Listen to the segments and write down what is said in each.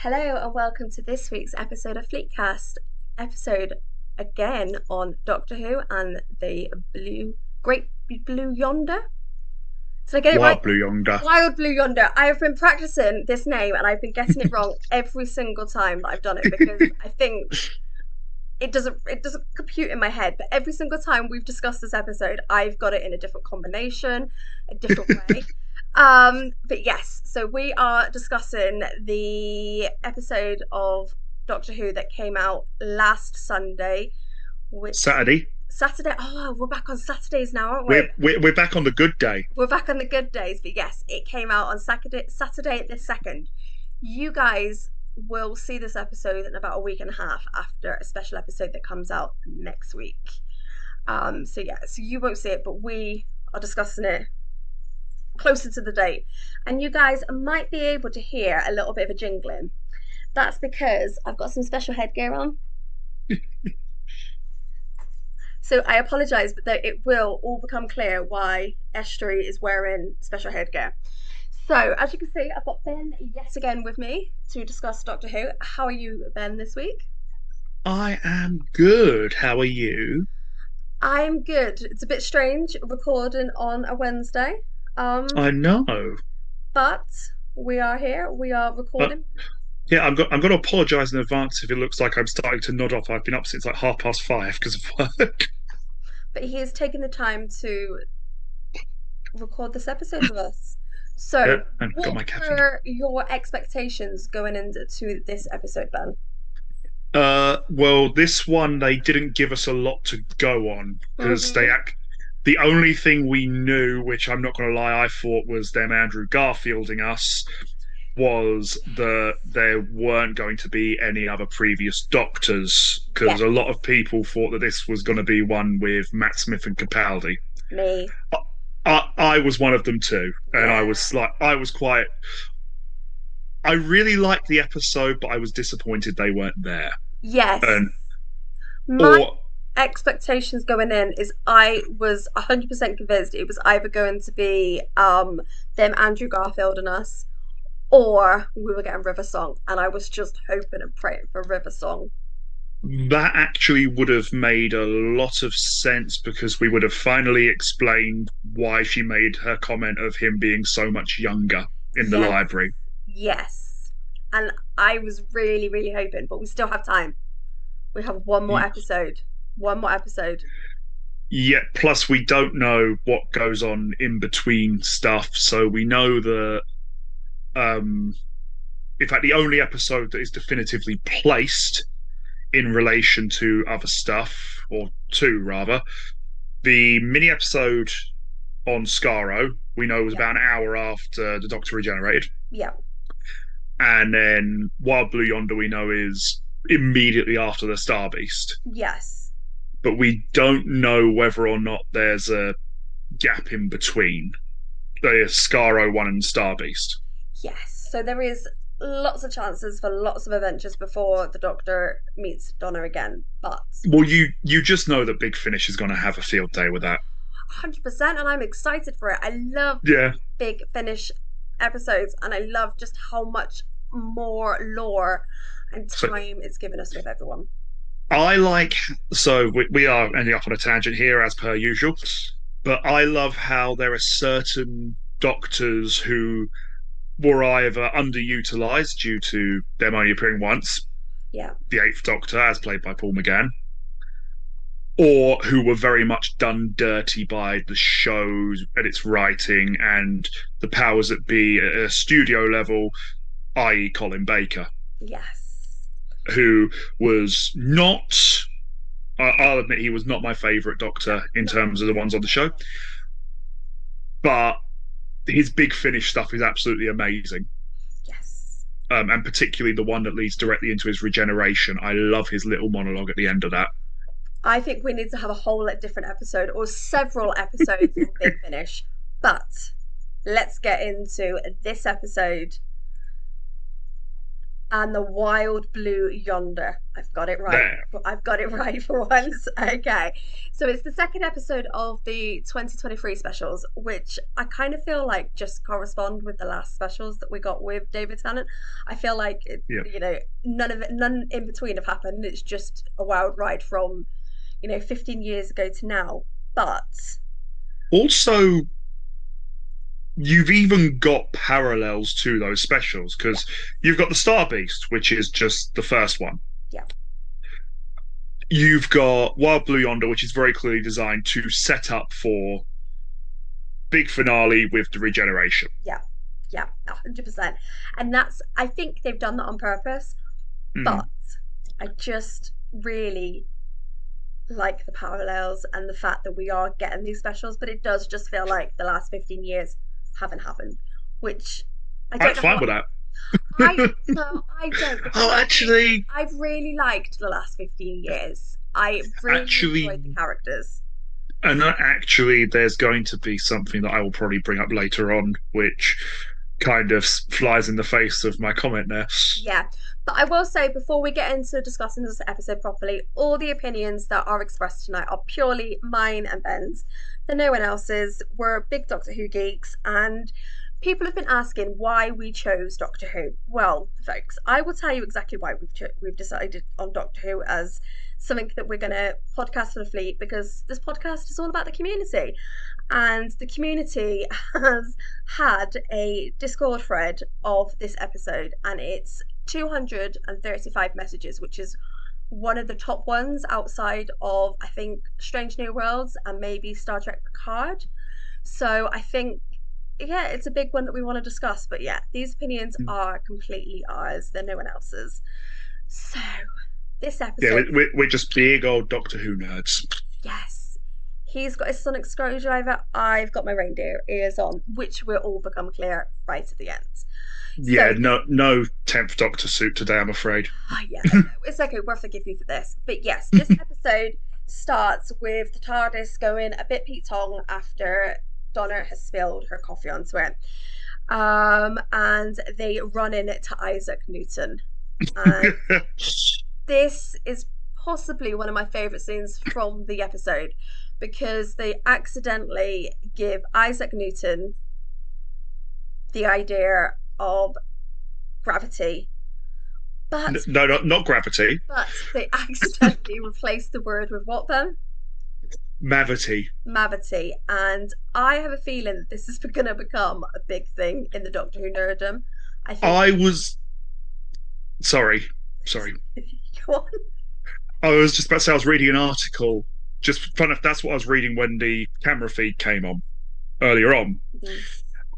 Hello and welcome to this week's episode of Fleetcast. Episode again on Doctor Who and the Great Blue Yonder. Did I get it right? Wild Blue Yonder. Wild Blue Yonder. I have been practicing this name and I've been getting it wrong every single time that I've done it because I think it doesn't compute in my head. But every single time we've discussed this episode, I've got it in a different combination, a different way. But yes, so we are discussing the episode of Doctor Who that came out last Sunday, which Saturday. Saturday. Oh, we're back on Saturdays now, aren't we? We're back on the good day. We're back on the good days. But yes, it came out on Saturday the 2nd. You guys will see this episode in about a week and a half after a special episode that comes out next week. So you won't see it, but we are discussing it closer to the date, and you guys might be able to hear a little bit of a jingling. That's because I've got some special headgear on. So I apologise, but that it will all become clear why Ehestri is wearing special headgear. So as you can see, I've got Ben yet again with me to discuss Doctor Who. How are you, Ben, this week? I am good. How are you? I'm good. It's a bit strange recording on a Wednesday. I know. But we are here. We are But recording. yeah, I'm going to apologise in advance if it looks like I'm starting to nod off. I've been up since like 5:30 because of work. But he has taken the time to record this episode with us. Yeah, So, and got what my caffeine. were your expectations going into this episode, Ben? Well, this one they didn't give us a lot to go on because Mm-hmm. the only thing we knew, which I'm not going to lie, I thought was them Andrew Garfielding us, was that there weren't going to be any other previous Doctors Yeah, because a lot of people thought that this was going to be one with Matt Smith and Capaldi. me. I was one of them too, and Yeah. I was quite. I really liked the episode, but I was disappointed they weren't there. Yes. And My or expectations going in is I was 100% convinced it was either going to be them Andrew Garfield and us, or we were getting River Song, and I was just hoping and praying for River Song. that actually would have made a lot of sense because we would have finally explained why she made her comment of him being so much younger in the Yes, library. yes. And I was really, really hoping, but we still have time. We have one more episode. One more episode. Yet, plus we don't know what goes on in between stuff, so we know that. Um, in fact, the only episode that is definitively placed in relation to other stuff, or two rather, the mini episode on Skaro, we know was Yeah, about an hour after the Doctor regenerated. yeah, And then Wild Blue Yonder, we know, is immediately after the Star Beast. yes, But we don't know whether or not there's a gap in between the Skaro one and Star Beast. yes. So there is lots of chances for lots of adventures before the Doctor meets Donna again, but Well, you just know that Big Finish is going to have a field day with that. 100%, and I'm excited for it. I love Yeah. Big Finish episodes, and I love just how much more lore and So time it's given us with everyone. I like, so we are ending up on a tangent here as per usual, but I love how there are certain doctors who were either underutilized due to them only appearing once, Yeah, the Eighth Doctor, as played by Paul McGann, or who were very much done dirty by the shows and its writing and the powers that be at a studio level, i.e., Colin Baker, yes, who was not. I'll admit he was not my favourite Doctor in no, terms of the ones on the show, but his Big Finish stuff is absolutely amazing. yes. And particularly the one that leads directly into his regeneration. I love his little monologue at the end of that. I think we need to have a whole different episode or several episodes on Big Finish. But let's get into this episode. and the wild blue yonder. I've got it right. There. I've got it right for once. Okay. So it's the second episode of the 2023 specials, which I kind of feel like just correspond with the last specials that we got with David Tennant. I feel like Yeah. none of it, none in between have happened. It's just a wild ride from, 15 years ago to now. But Also, you've even got parallels to those specials yeah, because you've got the Star Beast, which is just the first one. yeah, You've got Wild Blue Yonder, which is very clearly designed to set up for big finale with the regeneration. yeah, yeah, 100%. And I think they've done that on purpose, but Mm. I just really like the parallels and the fact that we are getting these specials, but it does just feel like the last 15 years haven't happened, which I don't I'm know fine how with that. I no, I don't because Oh, actually, I've really liked the last 15 years. I really actually, enjoyed the characters. and actually, there's going to be something that I will probably bring up later on, which kind of flies in the face of my comment there. Yeah, but I will say before we get into discussing this episode properly, all the opinions that are expressed tonight are purely mine and Ben's. They're no one else's. We're big Doctor Who geeks, and people have been asking why we chose Doctor Who. Well, folks, I will tell you exactly why we've decided on Doctor Who as something that we're going to podcast for the fleet because this podcast is all about the community. And the community has had a Discord thread of this episode, and it's 235 messages, which is one of the top ones outside of, I think, Strange New Worlds and maybe Star Trek Picard. So I think, yeah, it's a big one that we want to discuss. But yeah, these opinions are completely ours, they're no one else's. So, this Yeah, episode, we're just big old Doctor Who nerds. yes, he's got his sonic screwdriver, I've got my reindeer ears on, which will all become clear right at the end. Yeah, So, no 10th Doctor suit today, I'm afraid. yeah, I know. It's okay, we'll forgive you for this. But yes, this episode starts with the TARDIS going a bit Pete Tong after Donna has spilled her coffee onto it. And they run in to Isaac Newton. And this is possibly one of my favourite scenes from the episode because they accidentally give Isaac Newton the idea of gravity, but No, not gravity. they accidentally replace the word with what then? Mavity. Mavity. And I have a feeling that this is going to become a big thing in the Doctor Who nerddom. I think. I was sorry. Go on. I was just about to say I was reading an article. Just fun enough, that's what I was reading when the camera feed came on earlier on. Mhm.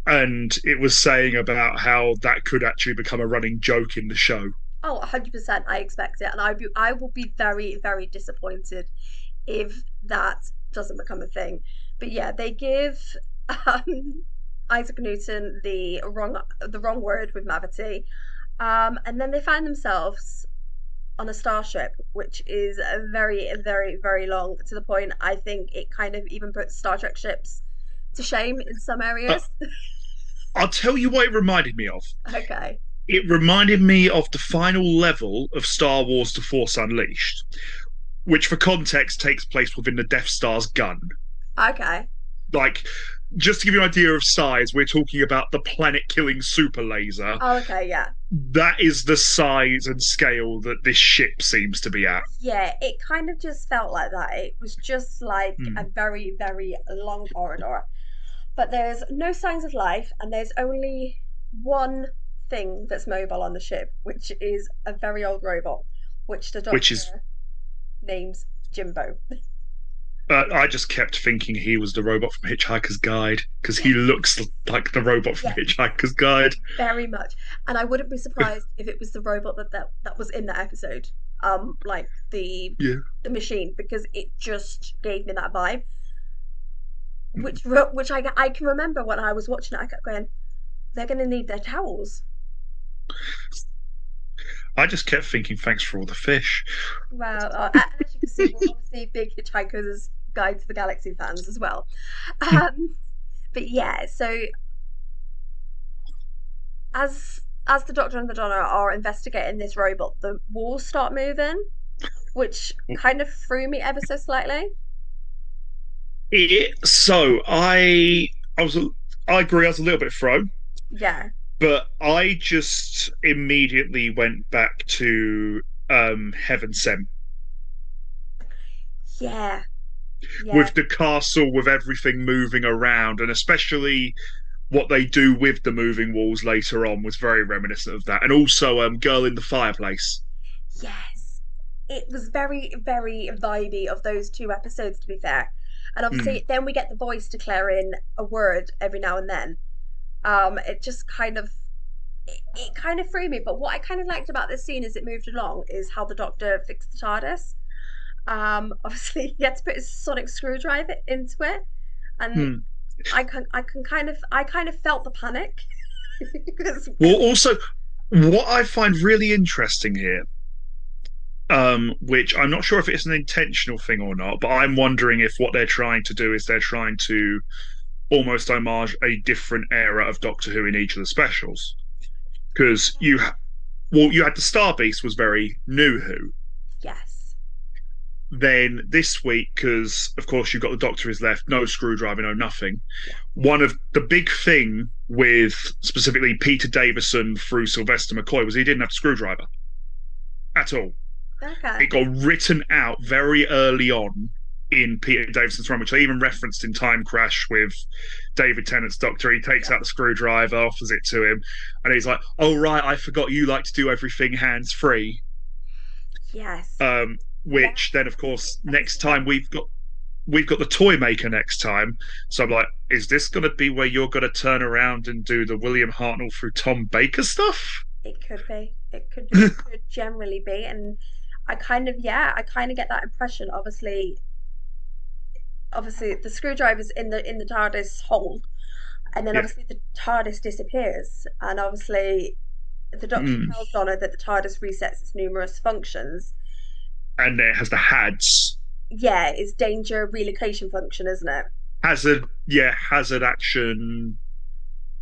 And it was saying about how that could actually become a running joke in the show. Oh, 100%. I expect it. And I will be very, very disappointed if that doesn't become a thing. But yeah, they give Isaac Newton the wrong word with Mavity. And then they find themselves on a starship, which is a very, very, very long to the point I think it kind of even puts Star Trek ships to shame in some Uh, areas. I'll tell you what it reminded me of. Okay. It reminded me of the final level of Star Wars The Force Unleashed, which, for context, takes place within the Death Star's gun. Okay. Like, just to give you an idea of size, we're talking about the planet killing super laser. Oh, okay, yeah. That is the size and scale that this ship seems to be at. Yeah, it kind of just felt like that. It was just like a Hmm. very, very long corridor. But there's no signs of life, and there's only one thing that's mobile on the ship, which is a very old robot, which the Which is, doctor names Jimbo. I just kept thinking he was the robot from Hitchhiker's Guide because he Yes, looks like the robot from yes, Hitchhiker's Guide. very much. And I wouldn't be surprised if it was the robot that was in that episode. Like Yeah. the machine, because it just gave me that vibe. Hmm. Which I can remember when I was watching it, I kept going, they're going to need their towels. I just kept thinking, thanks for all the fish. Well, and as you can see, we're obviously big Hitchhiker's Guide to the Galaxy fans as well. Um, but yeah, so as as the Doctor and the Donna are investigating this robot, the walls start moving, which kind of threw me ever so slightly. I was I agree. I was a little bit thrown, Yeah, but I just immediately went back to Heaven Sent yeah, yeah. with the castle, with everything moving around, and especially what they do with the moving walls later on was very reminiscent of that. And also, Girl in the Fireplace. Yes. It was very, very vibey of those two episodes, to be fair. And Mm, obviously, then we get the voice declaring a word every now and then. It just kind of it kind of threw me. But what I kind of liked about this scene as it moved along is how the Doctor fixed the TARDIS. Obviously, he had to put his sonic screwdriver into it, and mm. I kind of felt the panic Well, because also, what I find really interesting here, which I'm not sure if it's an intentional thing or not, but I'm wondering if what they're trying to do is they're trying to almost homage a different era of Doctor Who in each of the specials. Because you had the Star Beast was very new Who. yes, Then this week, because of course you've got the Doctor is left, no screwdriver, no nothing. yeah, One of the big thing with specifically Peter Davison through Sylvester McCoy was he didn't have a screwdriver at all. okay, It got written out very early on in Peter Davison's run, which I even referenced in Time Crash with David Tennant's Doctor. He takes yeah, out the screwdriver, offers it to him, and he's like, "Oh right, I forgot you like to do everything hands free." yes, yeah. Which then, of course, I can next see that. time we've got the toy maker next time. So I'm like, is this going to be where you're going to turn around and do the William Hartnell through Tom Baker stuff? It could be. It could generally be, and I kind of get that impression. Obviously, the screwdriver's in the TARDIS hole, and then Yeah. obviously the TARDIS disappears, and obviously the Doctor Mm. tells Donna that the TARDIS resets its numerous functions. And it has the HADS. Yeah, it's danger relocation function, isn't it? Hazard action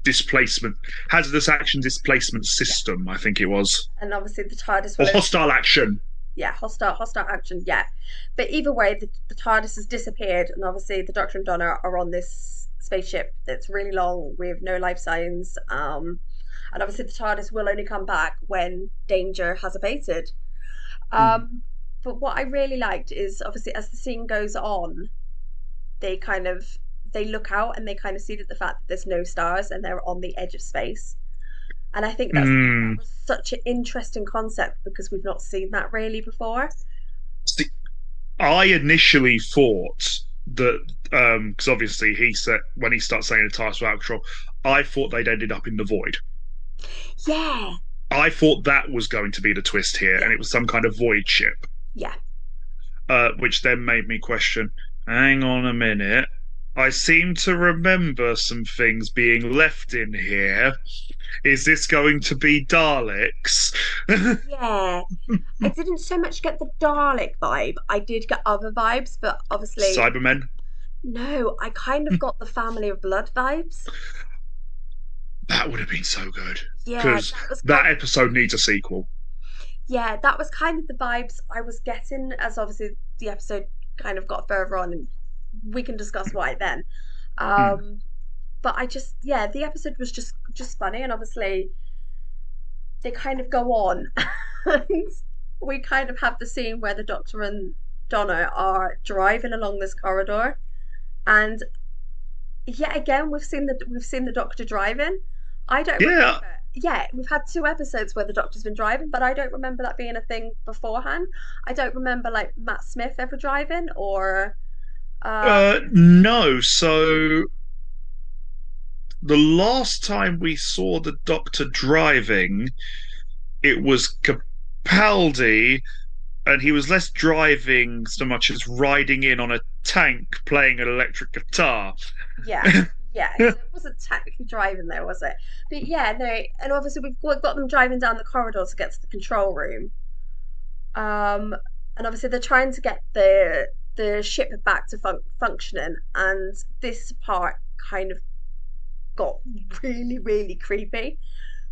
displacement, hazardous action displacement Yeah, system, I think it was. and obviously the TARDIS Or will only hostile action. yeah, hostile action, yeah. But either way, the TARDIS has disappeared, and obviously the Doctor and Donna are on this spaceship that's really long with no life signs. And obviously the TARDIS will only come back when danger has abated. Mm. Um, but what I really liked is obviously as the scene goes on, they kind of they look out and they kind of see that the fact that there's no stars and they're on the edge of space. And I think that Mm. was such an interesting concept because we've not seen that really before. See, I initially thought that because obviously he said when he starts saying the task without control, I thought they'd ended up in the void. Yeah, I thought that was going to be the twist here, yeah, and it was some kind of void ship, yeah. which then made me question. Hang on a minute. I seem to remember some things being left in here. Is this going to be Daleks? Yeah, I didn't so much get the Dalek vibe. I did get other vibes, but obviously, Cybermen? no, I kind of got the Family of Blood vibes. That would have been so good. Yeah, Because that episode needs a sequel. that was kind of the vibes I was getting as obviously the episode kind of got further on, and we can discuss why then. Mm. Um, but yeah, the episode was just funny, and obviously they kind of go on, and we kind of have the scene where the Doctor and Donna are driving along this corridor, and yet again we've seen the Doctor driving. I don't Yeah, remember. Yeah, we've had two episodes where the Doctor's been driving, but I don't remember that being a thing beforehand. I don't remember like Matt Smith ever driving or um no. So the last time we saw the Doctor driving, it was Capaldi, and he was less driving so much as riding in on a tank playing an electric guitar. yeah, yeah. So it wasn't technically driving there, was it? But yeah, no, and obviously we've got them driving down the corridor to get to the control room. Um, and obviously they're trying to get the ship back to functioning, and this part kind of got really, really creepy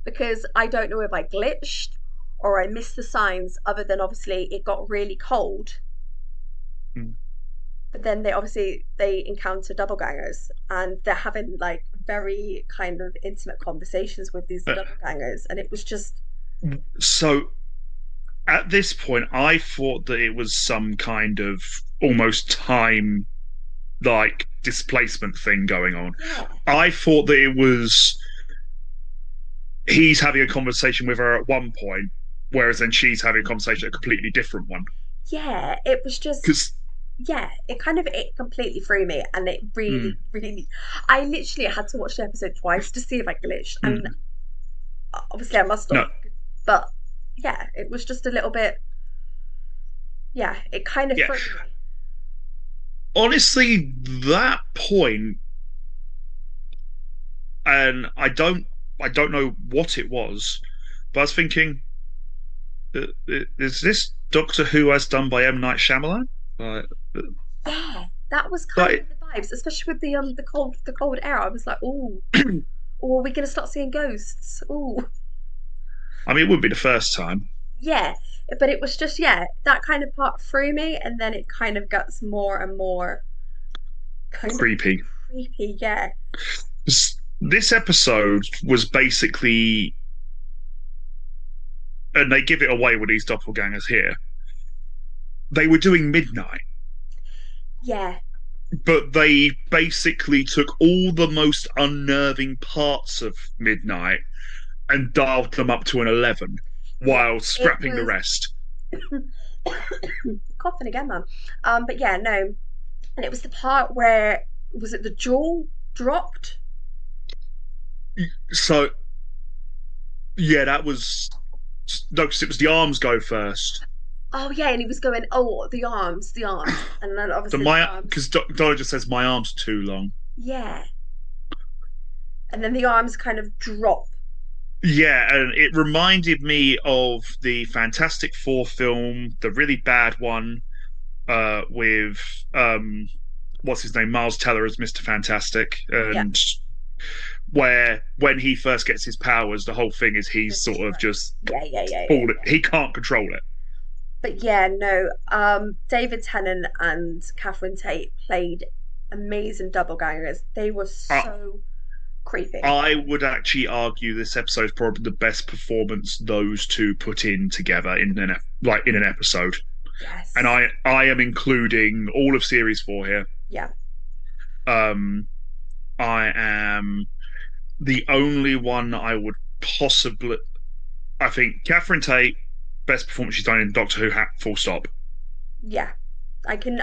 because I don't know if I glitched or I missed the signs, other than obviously it got really cold. Mm. But then they encounter doppelgangers, and they're having like very kind of intimate conversations with these Uh, doppelgangers, and it was just so at this point, I thought that it was some kind of almost time like displacement thing going on. yeah, I thought that it was he's having a conversation with her at one point, whereas then she's having a conversation at a completely different one. yeah, it was just Because yeah, it completely threw me, and it mm, really, I literally had to watch the episode twice to see if I glitched, and mm, obviously I must no, have, but yeah, it was just a little bit, yeah, it kind of yeah, threw me. honestly, that point, and I don't know what it was, but I was thinking, is this Doctor Who as done by M. Night Shyamalan? Like, Yeah, that was kind like of the vibes, especially with the cold air. I was like, oh, are we gonna start seeing ghosts? Oh, I mean, it wouldn't be the first time. yeah, but it was just yeah, that kind of part threw me, and then it kind of gets more and more kind of Creepy. creepy. Yeah, This episode was basically, and they give it away with these doppelgangers here. They were doing midnight, yeah, but they basically took all the most unnerving parts of midnight and dialed them up to an 11 yeah. while It scrapping the was rest. coughing again, man. But yeah, no, and it was the part where was it the jaw dropped? So, yeah, that was. No, because it was the arms go first. Oh yeah, and he was going, oh, the arms, and then The obviously the my arms, because Donna just says my arm's too long. yeah, and then the arms kind of drop. Yeah, and it reminded me of the Fantastic Four film, the really bad one, with what's his name, Miles Teller as Mr. Fantastic, Yeah, and where when he first gets his powers, the whole thing is he's just sort of shred. just Yeah. fallen. He can't control it. But yeah, no, David Tennant and Catherine Tate played amazing doppelgangers. They were I, so creepy. I would actually argue this episode is probably the best performance those two put in together in an episode, and Yes. I am including all of series four here. Yeah. Um, I am the only one I would possibly. I think Catherine Tate, best performance she's done in Doctor Who, full stop. Yeah. I can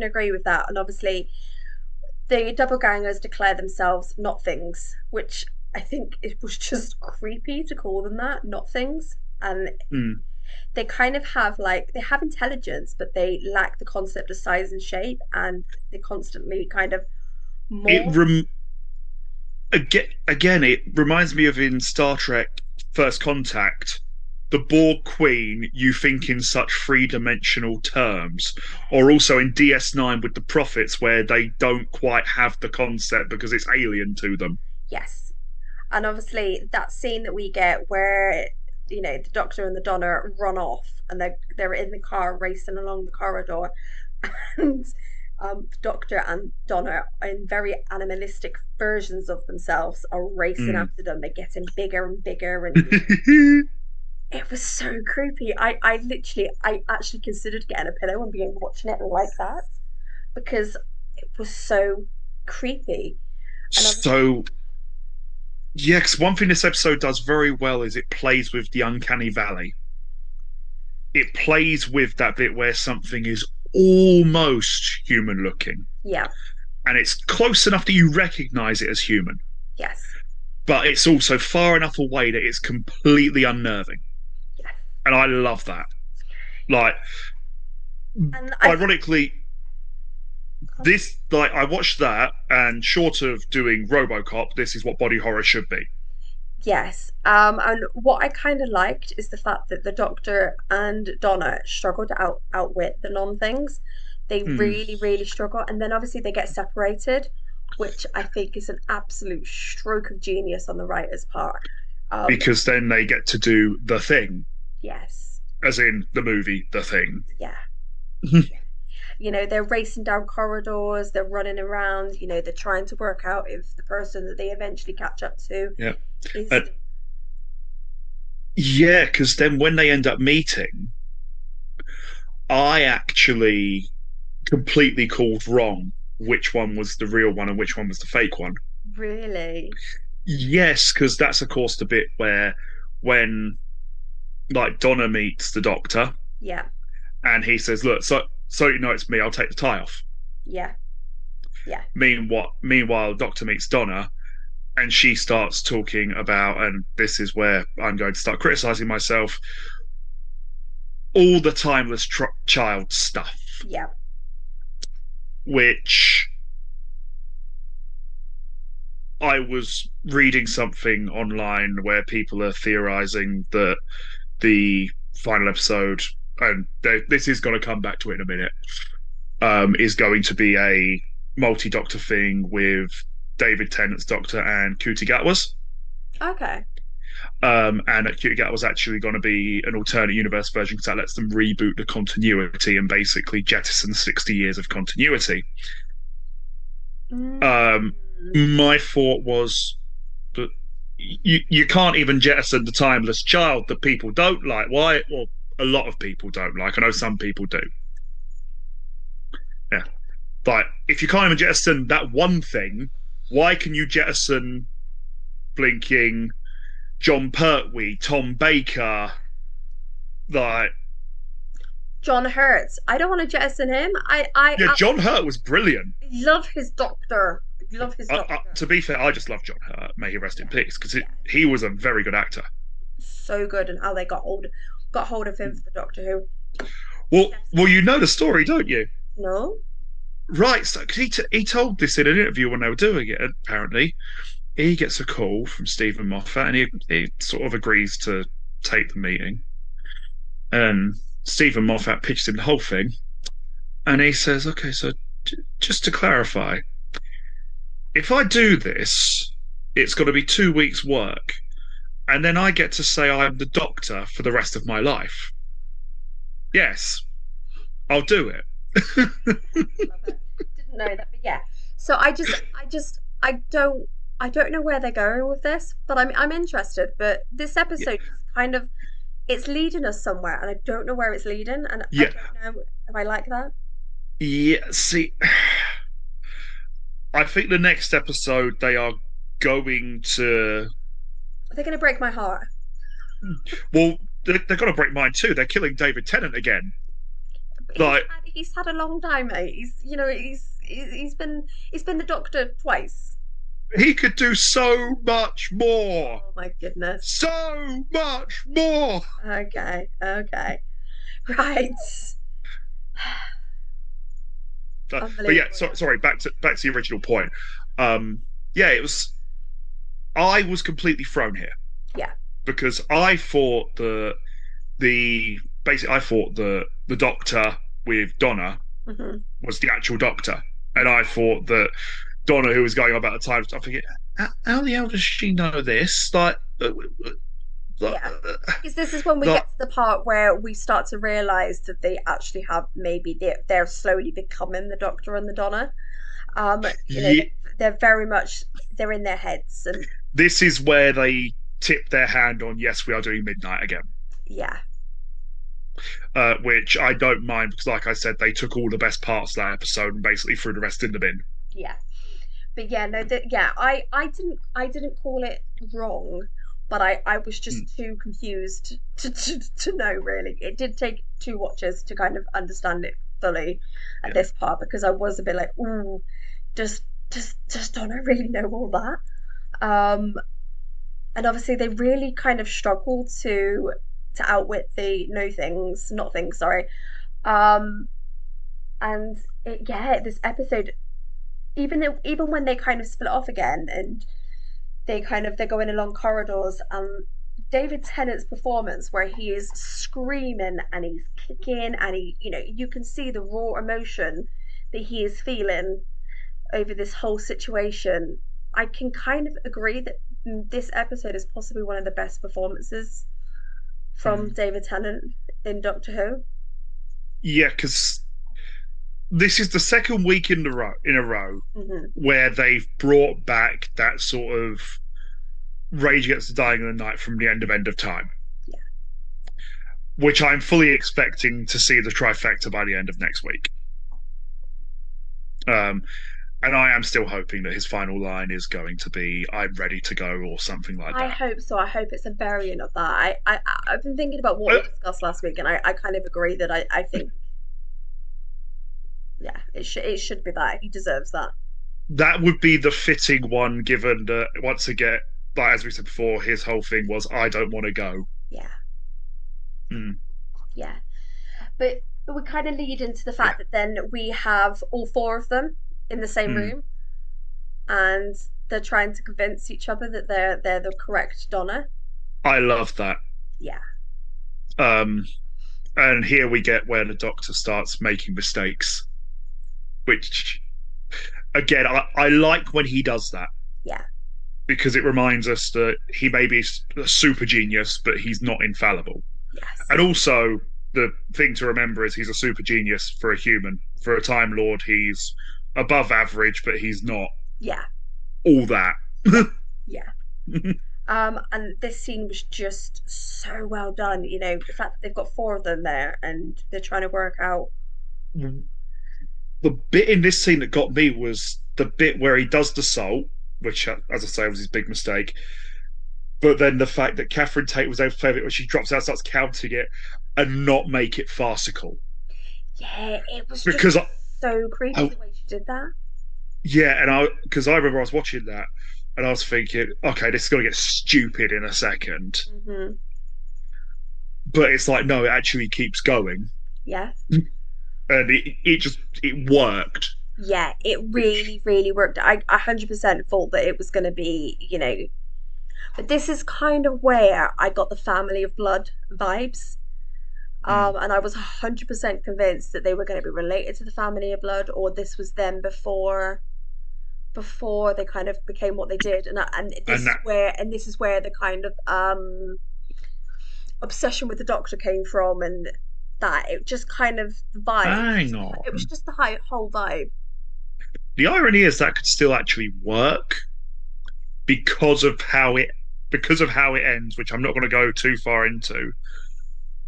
agree with that. And obviously the doppelgangers declare themselves not things, which I think it was just creepy to call them that, not things. And Mm. they kind of have like they have intelligence, but they lack the concept of size and shape, and they constantly kind of It morph. rem- again, it reminds me of in Star Trek First Contact, the Borg Queen. You think in such three-dimensional terms, or also in DS9 with the Prophets, where they don't quite have the concept because it's alien to them. Yes. And obviously that scene that we get where the Doctor and the Donna run off, and they're in the car racing along the corridor, and the Doctor and Donna, in very animalistic versions of themselves, are racing Mm. after them. They're getting bigger and bigger, and it was so creepy. I actually considered getting a pillow and being watching it like that, because it was so creepy. And obviously, So, yeah, 'cause one thing this episode does very well is it plays with the uncanny valley. It plays with that bit where something is almost human looking, yeah, and it's close enough that you recognize it as human, yes, but it's also far enough away that it's completely unnerving. yes, And I love that. Like, and I think ironically, this, like, I watched that, and short of doing Robocop, this is what body horror should be. yes. And what I kind of liked is the fact that the Doctor and Donna struggle to outwit the non-things. They Hmm. really struggle, and then obviously they get separated, which I think is an absolute stroke of genius on the writer's part. Oh yeah, because then they get to do the thing, yes, as in the movie The Thing. yeah, yeah. They're racing down corridors, they're running around, they're trying to work out if the person that they eventually catch up to Yeah. is. Uh, yeah, because then when they end up meeting, I actually completely called wrong which one was the real one and which one was the fake one. Really. Yes, because that's of course the bit where when like Donna meets the doctor Yeah, and he says, "Look, so you know it's me. I'll take the tie off." yeah, yeah. Meanwhile, Doctor meets Donna and she starts talking about, and this is where I'm going to start criticizing myself, all the timeless child stuff, Yeah. which I was reading something online where people are theorizing that the final episode, and this is going to come back to it in a minute, is going to be a multi-doctor thing with David Tennant's Doctor and Kuti Gatwa's. Okay. And Kuti Gatwa was actually going to be an alternate universe version because that lets them reboot the continuity and basically jettison 60 years of continuity. Mm. Um, my thought was that you can't even jettison the timeless child that people don't like. Why? Well, a lot of people don't like. I know some people do. Yeah. But if you can't even jettison that one thing, why can you jettison blinking John Pertwee, Tom Baker, like John Hurt. I don't want to jettison him. I yeah, John absolutely Hurt was brilliant. love his doctor. Love his doctor. To be fair, I just love John Hurt. May he rest in Yeah, peace, because yeah. he was a very good actor. So good, and how they got hold of him for the Doctor Who. Well, you know the story, don't you? No. Right. So 'cause he told this in an interview when they were doing it. Apparently, he gets a call from Stephen Moffat, and he sort of agrees to take the meeting. And Stephen Moffat pitched him the whole thing, and he says, "Okay, so just to clarify, if I do this, it's got to be 2 weeks' work, and then I get to say I'm the Doctor for the rest of my life. Yes, I'll do it." Love it. Didn't know that, but yeah. So I don't know where they're going with this, but I'm interested. But this episode is kind of it's leading us somewhere, and I don't know where it's leading, and I Yeah, don't know if I like that. yeah. See, I think the next episode they are going to. They're gonna break my heart. Well, they're going to break mine too. They're killing David Tennant again. But he's Like had he's had a long time, mate. He's been the Doctor twice. he could do so much more, Oh my goodness. so much more. Okay, okay, right. But yeah, Unbelievable. sorry. Back to the original point. Yeah, it was. I was completely thrown here Yeah. because I thought the Doctor with Donna Hmm. was the actual Doctor, and I thought that Donna, who was going on about the time, I forget how the hell does she know this? Yeah. Because this is when we like get to the part where we start to realize that they actually have maybe they're slowly becoming the Doctor and the Donna. yeah, They're very much they're in their heads and this is where they tip their hand on. Yes, we are doing Midnight again, yeah, which I don't mind because, like I said, they took all the best parts of that episode and basically threw the rest in the bin. yeah. But yeah, no, yeah, I didn't call it wrong, but I was Mm, just too confused to know really. It did take two watches to kind of understand it fully at yeah. this part because I was a bit like, ooh, just don't I really know all that? Um, and obviously they really kind of struggle to outwit the no things, not things, sorry. Um, and yeah, this episode, even when they kind of split off again and they're going along corridors and David Tennant's performance where he is screaming and he's kicking and you can see the raw emotion that he is feeling over this whole situation. I can kind of agree that this episode is possibly one of the best performances from Mm. David Tennant in Doctor Who. Yeah, because this is the second week in a row Hmm. where they've brought back that sort of Rage Against the Dying of the Night from the end of time, Yeah, which I'm fully expecting to see the trifecta by the end of next week. Um, and I am still hoping that his final line is going to be "I'm ready to go" or something like I that. hope so. I hope it's a variant of that. I've been thinking about what we Uh, discussed last week, and I kind of agree that I think yeah, it should be that. He deserves that. that would be the fitting one, given that once again, like as we said before, his whole thing was "I don't want to go." Yeah, Mm, yeah. But we kind of lead into the yeah. fact that then we have all four of them in the same Mm, room, and they're trying to convince each other that they're the correct Donna. I love that. Yeah, Um, and here we get where the Doctor starts making mistakes, which again, I like when he does that yeah, because it reminds us that he may be a super genius, but he's not infallible. yes, And also, the thing to remember is he's a super genius for a human. For a Time Lord, he's above average, but he's not yeah, all that. yeah, yeah. And this scene was just so well done. The fact that they've got four of them there and they're trying to work out. The bit in this scene that got me was the bit where he does the salt, which, as I say, was his big mistake. But then the fact that Catherine Tate was able to play it when she drops out, starts counting it, and not make it farcical. Yeah, it was just Because so creepy I the way she did that. yeah, and because I remember I was watching that and I was thinking, okay, this is going to get stupid in a second. Hmm. But it's like, no, it actually keeps going. Yeah, And it worked. yeah, it Which, really, really worked. I 100% thought that it was going to be. But this is kind of where I got the Family of Blood vibes. mm, And I was 100% convinced that they were going to be related to the Family of Blood, or this was them before they kind of became what they did. And this and is that, where the kind of obsession with the Doctor came from, and that it just kind of the vibe. hang It was on. just the whole vibe. The irony is that could still actually work because of how it ends, which I'm not going to go too far into.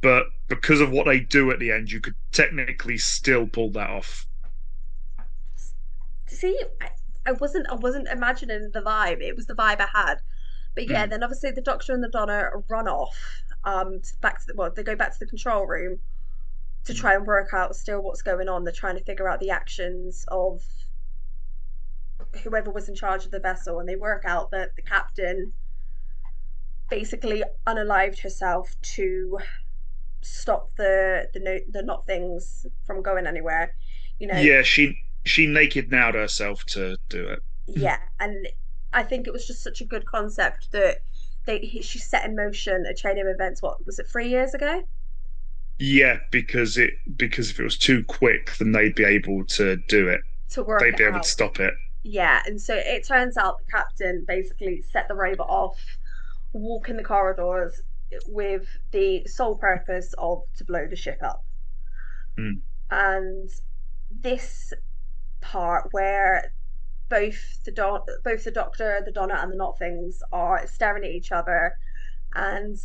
But because of what they do at the end, you could technically still pull that off. See, I wasn't imagining the vibe. It was the vibe I had. But yeah, Mm, then obviously the Doctor and the Donna run off. Back to they go back to the control room to mm. try and work out still what's going on. They're trying to figure out the actions of whoever was in charge of the vessel, and they work out that the captain basically unalived herself to stop the not things from going anywhere. You know, Yeah, she naked nowed herself to do it. yeah, and I think it was just such a good concept that she set in motion a chain of events. What was it, 3 years ago? Yeah, because if it was too quick, then they'd be able to do it. To work They'd it be able to out. stop it. Yeah, and so it turns out the captain basically set the robot off, walk in the corridors with the sole purpose of to blow the ship up. Mm. And this part where both the Doctor, the Donna, and the Not Things are staring at each other, and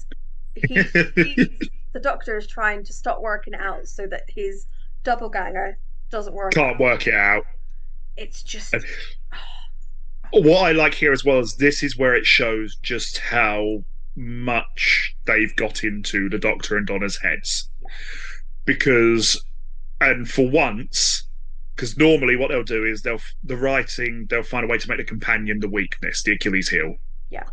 the Doctor is trying to stop working it out so that his double ganger doesn't work Can't out. work it out. It's And just what I like here as well is this is where it shows just how much they've got into the Doctor and Donna's heads. Because, and for once, because normally what they'll do is they'll find a way to make the companion the weakness, the Achilles heel. yeah,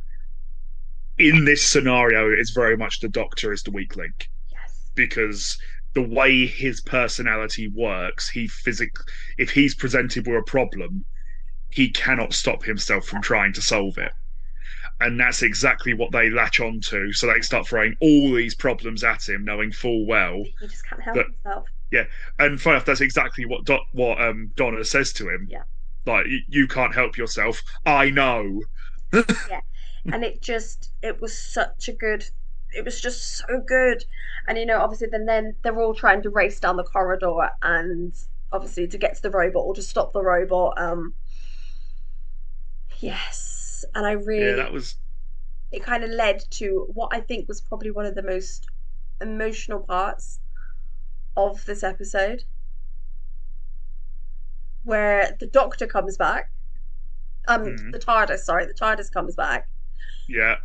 In this scenario, it's very much the Doctor is the weak link yes, because the way his personality works, if he's presented with a problem, he cannot stop himself from trying to solve it. And that's exactly what they latch onto. So they start throwing all these problems at him, knowing full well he just can't help that, himself. yeah. And funny enough, that's exactly what Donna says to him. Yeah, Like, you can't help yourself. I know. yeah. and it was such a good, it was just so good. And obviously then they're all trying to race down the corridor, and obviously to get to the robot or to stop the robot. Yes, and I Yeah, really, that was. it kind of led to what I think was probably one of the most emotional parts of this episode, where the Doctor comes back. Mm, The TARDIS, sorry, the TARDIS comes back, yeah,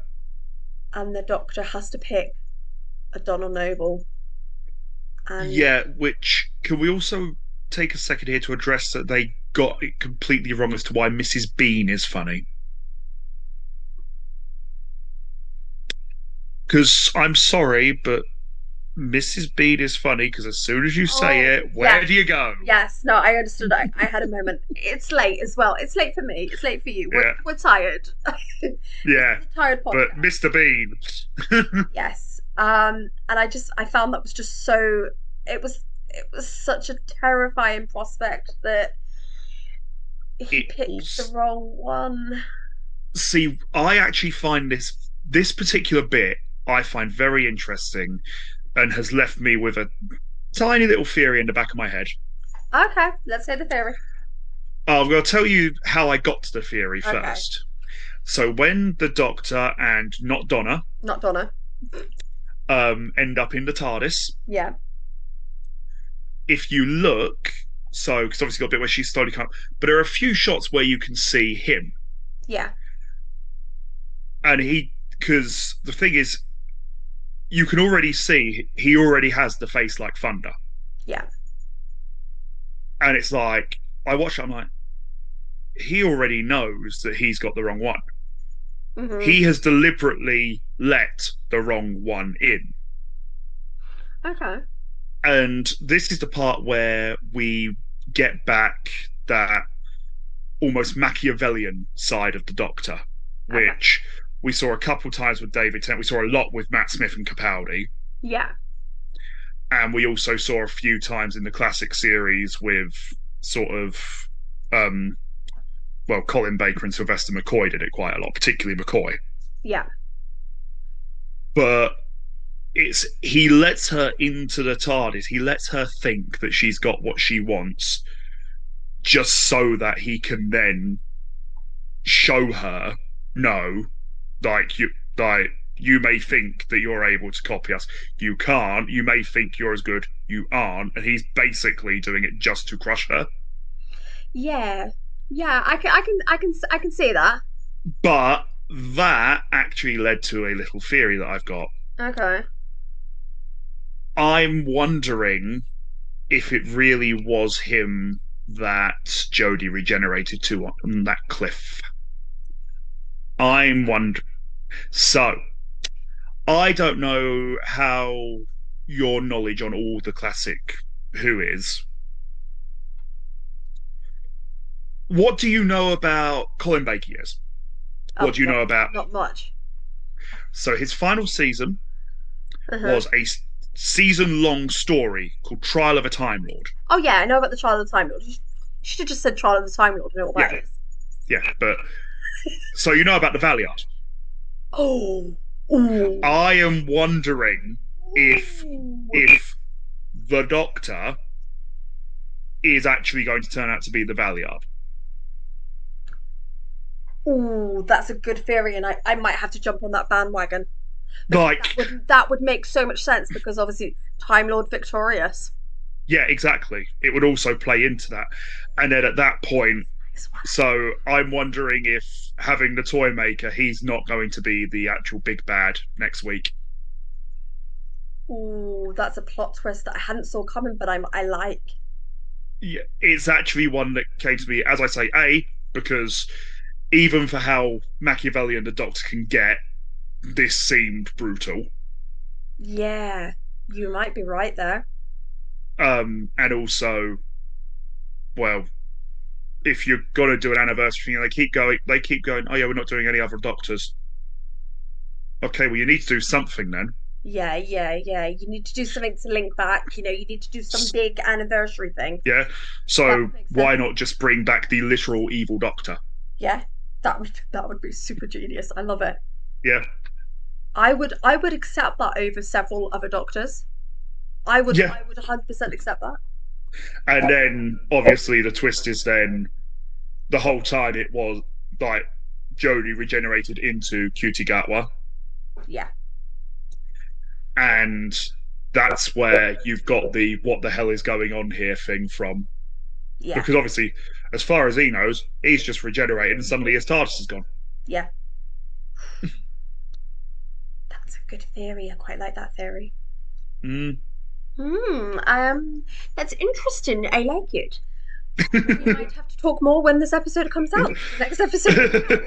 and the Doctor has to pick a Donald Noble. And yeah. Which can we also take a second here to address that they got it completely wrong as to why Mrs. Bean is funny? Because I'm sorry, but Mrs. Bean is funny because as soon as you say oh it, where yes, do you go? yes, no, I understood. I had a moment. It's late as well. It's late for me. It's late for you. We're Yeah, we're tired. This yeah. is a tired But podcast. Mr. Bean, Yes. And I found that was just so, it was such a terrifying prospect that he it picked the also wrong one. see. I actually find this particular bit I find very interesting and has left me with a tiny little theory in the back of my head. Okay, let's say the theory. I'm going to tell you how I got to the theory Okay, first. So when the Doctor and not Donna not Donna. end up in the TARDIS, Yeah, if you look, so because obviously got a bit where she's slowly come, but there are a few shots where you can see him, yeah, and he because the thing is, you can already see he already has the face like thunder, yeah. and it's like I watch it, I'm like, he already knows that he's got the wrong one. Mhm. He has deliberately let the wrong one in. Okay. And this is the part where we get back that almost Machiavellian side of the Doctor, Okay. which we saw a couple times with David Tennant. We saw a lot with Matt Smith and Capaldi, Yeah. and we also saw a few times in the classic series with sort of um, well, Colin Baker and Sylvester McCoy did it quite a lot, particularly McCoy. Yeah. But it's he lets her into the TARDIS. He lets her think that she's got what she wants, just so that he can then show her, no, like you may think that you're able to copy us. You can't. You may think you're as good. You aren't. And he's basically doing it just to crush her. Yeah. Yeah. I can see that. But that actually led to a little theory that I've got. Okay. I'm wondering if it really was him that Jodie regenerated to on that cliff. I'm wondering. So, I don't know how your knowledge on all the classic Who is. What do you know about Colin Baker years? What do you Not know about? not much. So his final season Uh-huh. was a season-long story called Trial of a Time Lord. Oh yeah, I know about the Trial of the Time Lord. You should have just said Trial of the Time Lord. I know what Yeah, that is. yeah, but so you know about the Valiant. Oh. Ooh. I am wondering if Ooh. if the Doctor is actually going to turn out to be the Valiant. Ooh, that's a good theory, and I might have to jump on that bandwagon because Like, that would make so much sense because obviously Time Lord victorious. yeah, exactly. It would also play into that. And then at that point, Nice so I'm wondering if having the toy maker, he's not going to be the actual big bad next week. one. Ooh, that's a plot twist that I hadn't saw coming, but I like. Yeah, it's actually one that came to me, as I say, A, because even for how Machiavellian the Doctor can get, this seemed brutal. Yeah, you might be right there. And also, well, if you're gonna do an anniversary thing, they keep going, oh yeah, we're not doing any other Doctors. Okay, well you need to do something then. Yeah, yeah, yeah. You need to do something to link back. You need to do some big anniversary thing. Yeah. That So would make why sense. not just bring back the literal evil Doctor? Yeah, that would be super genius. I love it. Yeah, I would accept that over several other doctors. I would yeah. I would 100% accept that. And then obviously the twist is then the whole time it was like Jodie regenerated into Cutie Gatwa, Yeah, and that's where you've got the what the hell is going on here thing from. yeah, Because obviously, as far as he knows, he's just regenerated and suddenly his TARDIS is gone. yeah. That's a good theory. I quite like that theory. Mm. That's interesting. I like it. We might have to talk more when this episode comes out. The next episode comes out.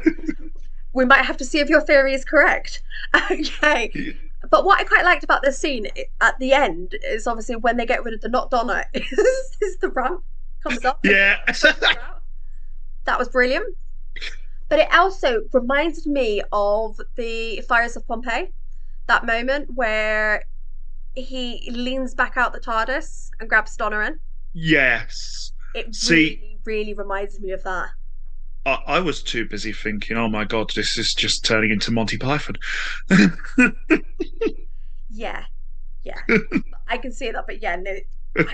We might have to see if your theory is correct. Okay. But what I quite liked about this scene at the end is obviously when they get rid of the not Donna, is the ramp comes up and Yeah. out. That was brilliant. But it also reminded me of the Fires of Pompeii, that moment where he leans back out the TARDIS and grabs Donna in. Yes. It See, really, really reminds me of that. I was too busy thinking, oh my God, this is just turning into Monty Python. Yeah, yeah. I can see that, but yeah, no. I,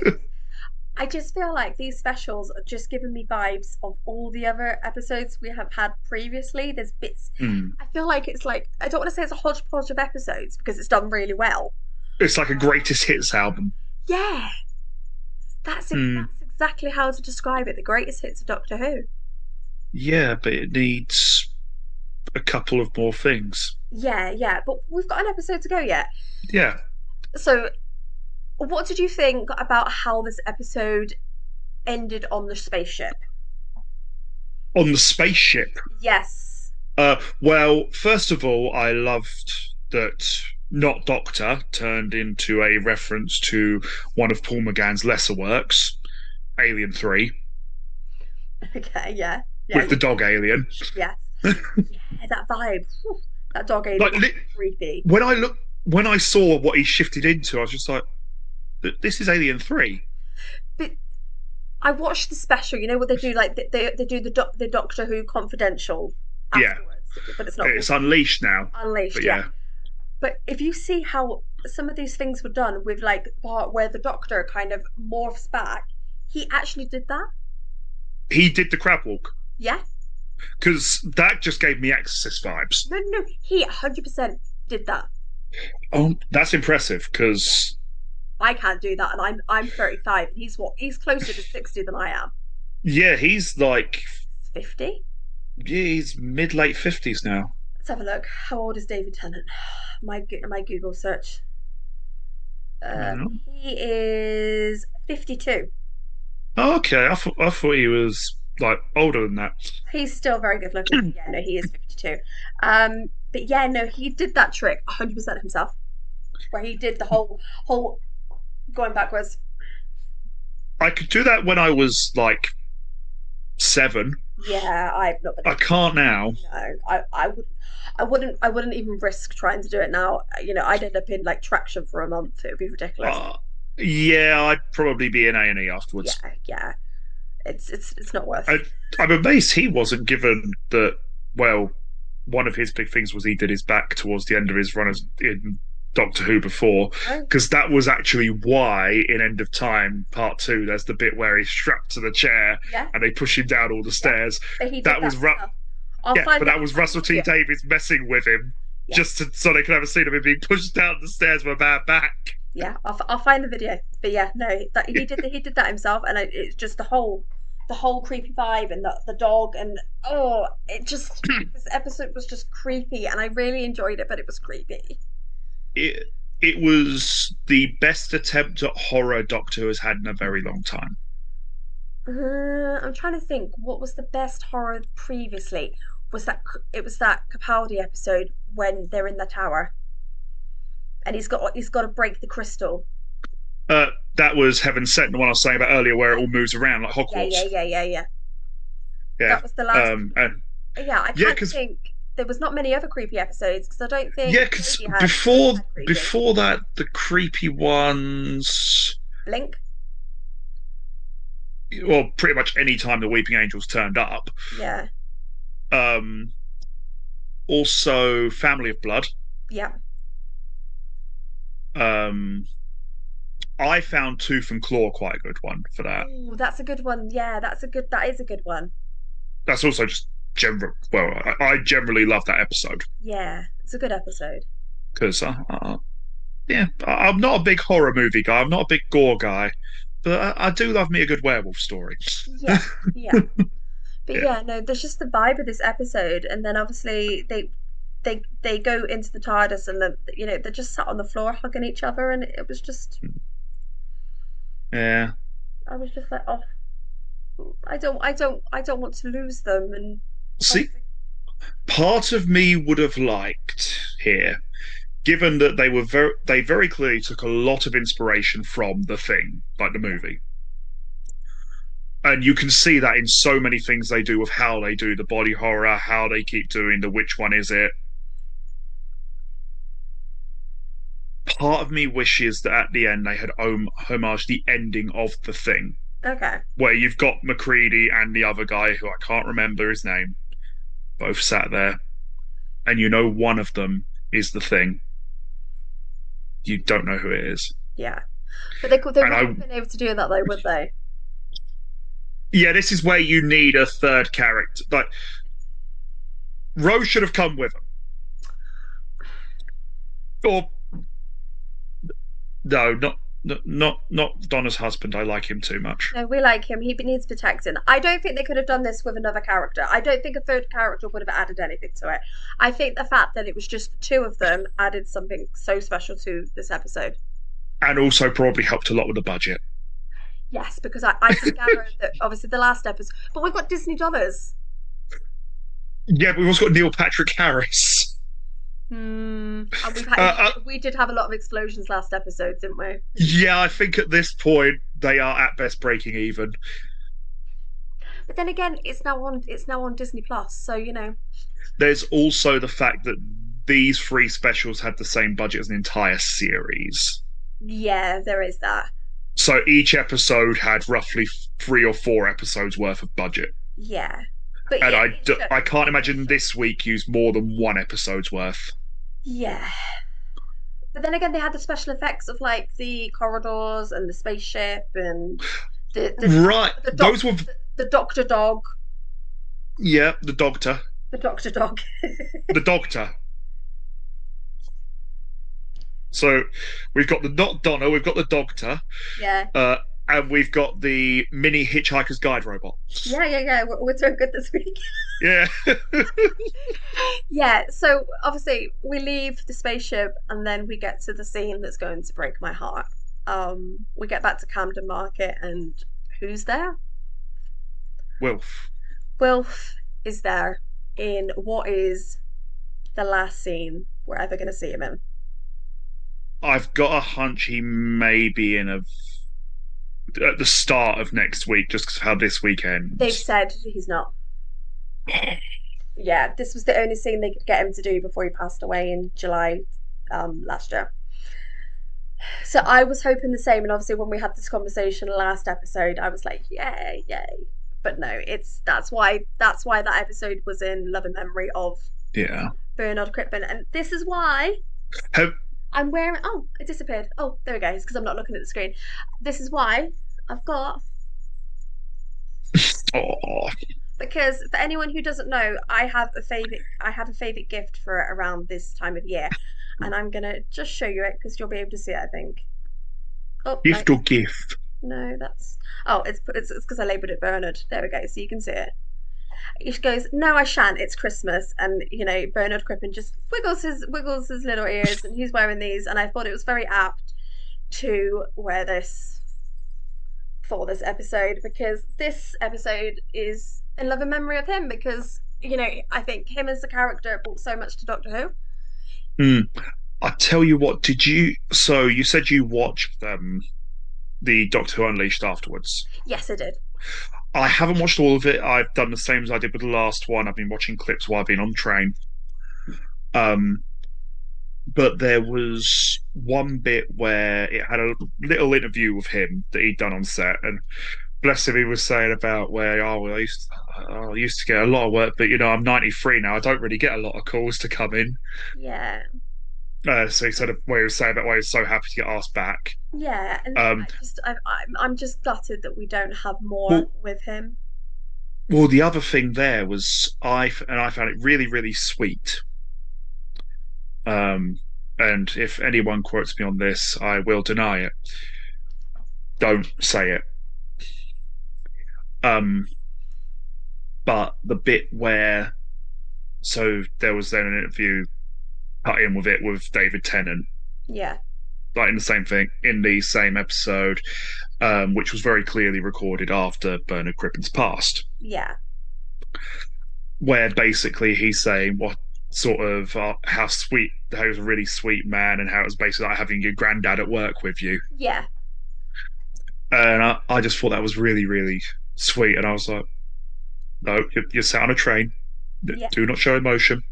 I just feel like these specials are just giving me vibes of all the other episodes we have had previously. There's bits. Mm. I feel like it's like I don't want to say it's a hodgepodge of episodes because it's done really well. It's like a greatest hits album. Yeah, that's Mm. that's exactly how to describe it. The greatest hits of Doctor Who. Yeah, but it needs a couple of more things. Yeah, yeah, but we've got an episode to go yet. Yeah. So, what did you think about how this episode ended on the spaceship? On the spaceship. Yes. Well, first of all, I loved that Not Doctor turned into a reference to one of Paul McGann's lesser works, Alien 3, Okay. Yeah. Yeah. with the dog alien. Yes. Yeah. That vibe. Whew, that dog alien Like was creepy. when I saw what he shifted into, I was just like, this is Alien 3. But I watched the special. You know what they do? Like they do the Doctor Who confidential Yeah. afterwards, but it's not It's unleashed now. Unleashed. But Yeah. yeah. But if you see how some of these things were done with like the part where the Doctor kind of morphs back, he actually did that. He did the crab walk. Yeah. Because that just gave me Exorcist vibes. No, no, no. He 100% did that. Oh, that's impressive Yeah. because I can't do that, and I'm 35, and he's what? He's closer to 60 than I am. yeah, he's like 50. yeah, he's mid late 50s now. Let's have a look. How old is David Tennant? My Google search. Mm. He is 52. Oh, okay, I thought he was like older than that. He's still very good looking. Yeah, no, he is 52. But yeah, no, he did that trick 100% himself, where he did the whole going backwards. I could do that when I was like 7. Yeah, I've not been I able to. can't now. No, I wouldn't even risk trying to do it now. You know, I'd end up in like traction for a month. It would be ridiculous. Uh, yeah, I'd probably be in A&E Yeah, afterwards. yeah. It's not worth. I, I'm amazed he wasn't given the well. One of his big things was he did his back towards the end of his run in Doctor Who before, Oh, because that was actually why in End of Time Part Two, there's the bit where he's strapped to the chair yeah, and they push him down all the yeah. stairs. But he did That that was himself. I'll yeah, find but it. that I'll was find the Russell T video. Davies messing with him Yeah, just so they could have a scene of him being pushed down the stairs with a bad back. yeah. I'll find the video. But yeah, no, that he did that himself, and it's just the whole creepy vibe and the dog and oh, it just this episode was just creepy, and I really enjoyed it, but it was creepy. It it was the best attempt at horror Doctor Who has had in a very long time. I'm trying to think what was the best horror previously. It was that Capaldi episode when they're in the tower and he's got to break the crystal. That was Heaven Sent, the one I was saying about earlier, where it all moves around like Yeah, yeah, Hogwarts. yeah, yeah, yeah. Yeah, That was the last. and Yeah, I yeah, can't because think. There was not many other creepy episodes because I don't yeah, think because Brady had creepy. before that, the creepy ones. Blink. Well, pretty much any time the Weeping Angels turned up, Yeah. um, Also, Family of Blood. Yeah. Um, I found Tooth and Claw quite a good one for that. Oh, that's a good one. Yeah, that is a good one. That's also just general. Well, I generally love that episode Yeah, it's a good episode. because, yeah, I'm not a big horror movie guy. I'm not a big gore guy, but I do love me a good werewolf story. Yeah, yeah. But Yeah. yeah, no, there's just the vibe of this episode, and then obviously they go into the TARDIS, and they're just sat on the floor hugging each other, and it was just Yeah. I was just like, oh, I don't want to lose them, and See, obviously, part of me would have liked here, given that they very clearly took a lot of inspiration from The Thing, like the yeah, movie. And you can see that in so many things they do with how they do the body horror, how they keep doing the which one is it. Part of me wishes that at the end they had homaged the ending of The Thing, okay, where you've got McCready and the other guy who I can't remember his name, both sat there, and you know one of them is The Thing. You don't know who it is. yeah, but they And wouldn't I, have been able to do that though, would they? yeah, this is where you need a third character. Like, Rose should have come with him. Or, no, not Donna's husband. I like him too much. No, we like him. He needs protecting. I don't think they could have done this with another character. I don't think a third character would have added anything to it. I think the fact that it was just the two of them added something so special to this episode. And also probably helped a lot with the budget. Yes, because I can gather that obviously the last episode, but we've got Disney dollars. Yeah, but we've also got Neil Patrick Harris. And Uh, uh, we did have a lot of explosions last episode, didn't we? yeah, I think at this point they are at best breaking even. But then again, it's now on Disney Plus, so There's also the fact that these three specials had the same budget as an entire series. yeah, there is that. So each episode had roughly 3 or 4 episodes worth of budget. Yeah, but And it I shows. can't It imagine shows. this week used more than one episode's worth. Yeah. But then again, they had the special effects of like the corridors and the spaceship and the the Right. the doc Those were, the doctor dog, yeah, the doctor. the doctor dog. The doctor. So we've got the not Donna, we've got the doctor, Yeah, uh, and we've got the mini Hitchhiker's Guide robot. yeah. We're doing good this week. Yeah. Yeah. So obviously we leave the spaceship and then we get to the scene that's going to break my heart. We get back to Camden Market and who's there? Wilf. Wilf is there in what is the last scene we're ever going to see him in. I've got a hunch he may be in a at the start of next week, just 'cause of how this week They've ends. said he's not. Yeah, this was the only scene they could get him to do before he passed away in July last year. So I was hoping the same, and obviously when we had this conversation last episode, I was like, yay, yay. But no, it's that's why that episode was in loving memory of Yeah. Bernard Crippen, and this is why Have, I'm wearing. Oh, it disappeared. Oh, there we go. It's because I'm not looking at the screen. This is why I've got oh, because for anyone who doesn't know, I have a favorite gift for it around this time of year, and I'm gonna just show you it because you'll be able to see it. I think. Oh no, gift or gift? no, that's oh, it's because I labelled it Bernard. There we go, so you can see it. He goes, "No, I shan't. It's Christmas," and Bernard Crippen just wiggles his little ears, and he's wearing these, and I thought it was very apt to wear this for this episode because this episode is in love and memory of him because I think him as a character brought so much to Doctor Who. Hmm. I tell you what, did you? So you said you watched the Doctor Who Unleashed afterwards. Yes, I did. I haven't watched all of it. I've done the same as I did with the last one. I've been watching clips while I've been on train. Um, but there was one bit where it had a little interview with him that he'd done on set, and bless him, he was saying about where, well, I used to get a lot of work, but I'm 93 now. I don't really get a lot of calls to come in. Yeah. So he said where he was saying about why he was so happy to get asked back. Yeah, and Um, I'm just gutted that we don't have more well, with him. well, the other thing there was I found it really, really sweet. Um, and if anyone quotes me on this, I will deny it. Don't say it. Um, but the bit where there was then an interview cut in with it with David Tennant, Yeah, like in the same thing in the same episode, which was very clearly recorded after Bernard Crippen's passed, yeah, where basically he's saying what sort of how sweet, how he was a really sweet man, and how it was basically like having your granddad at work with you. yeah, And I just thought that was really, really sweet. And I was like, no, you're sat on a train. yeah. Do not show emotion.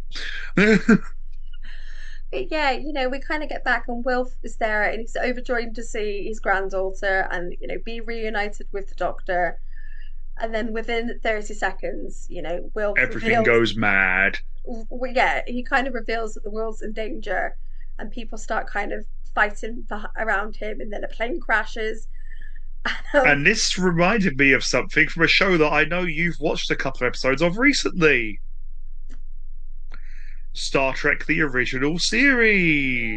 But yeah, we kind of get back, and Wilf is there, and he's overjoyed to see his granddaughter, and be reunited with the Doctor. And then within 30 seconds, Wilf Everything reveals, goes mad. yeah, he kind of reveals that the world's in danger, and people start kind of fighting around him, and then a plane crashes. And this reminded me of something from a show that I know you've watched a couple of episodes of recently. Star Trek: The Original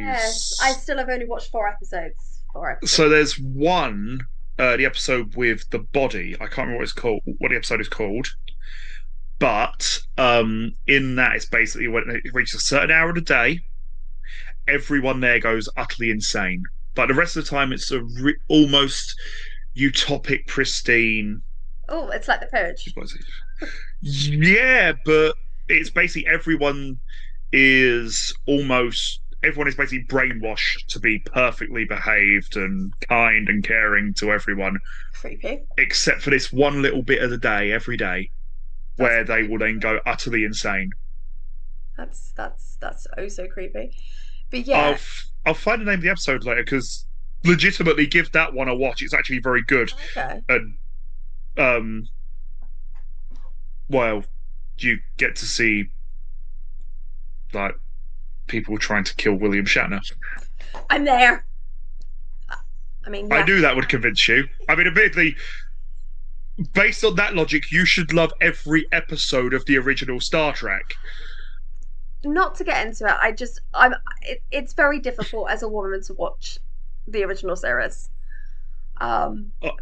Yes, I Series. still have only watched 4 episodes. Four So episodes. there's one, the episode with the body. I can't remember what it's called, what the episode is called. But in that, it's basically when it reaches a certain hour of the day, everyone there goes utterly insane. But the rest of the time, it's a almost utopic, pristine. Oh, it's like The Purge. What is it? Yeah, but it's basically everyone is basically brainwashed to be perfectly behaved and kind and caring to everyone, Creepy. except for this one little bit of the day, every day, That's where they very will then creepy. go utterly insane. That's oh so creepy. But yeah, I'll I'll find the name of the episode later because legitimately give that one a watch. It's actually very good. okay. And um, well, you get to see like people trying to kill William Shatner. I'm there. I mean, I yeah. knew that would convince you. I mean, admittedly, based on that logic, you should love every episode of the original Star Trek. Not to get into it, it's very difficult as a woman to watch the original series.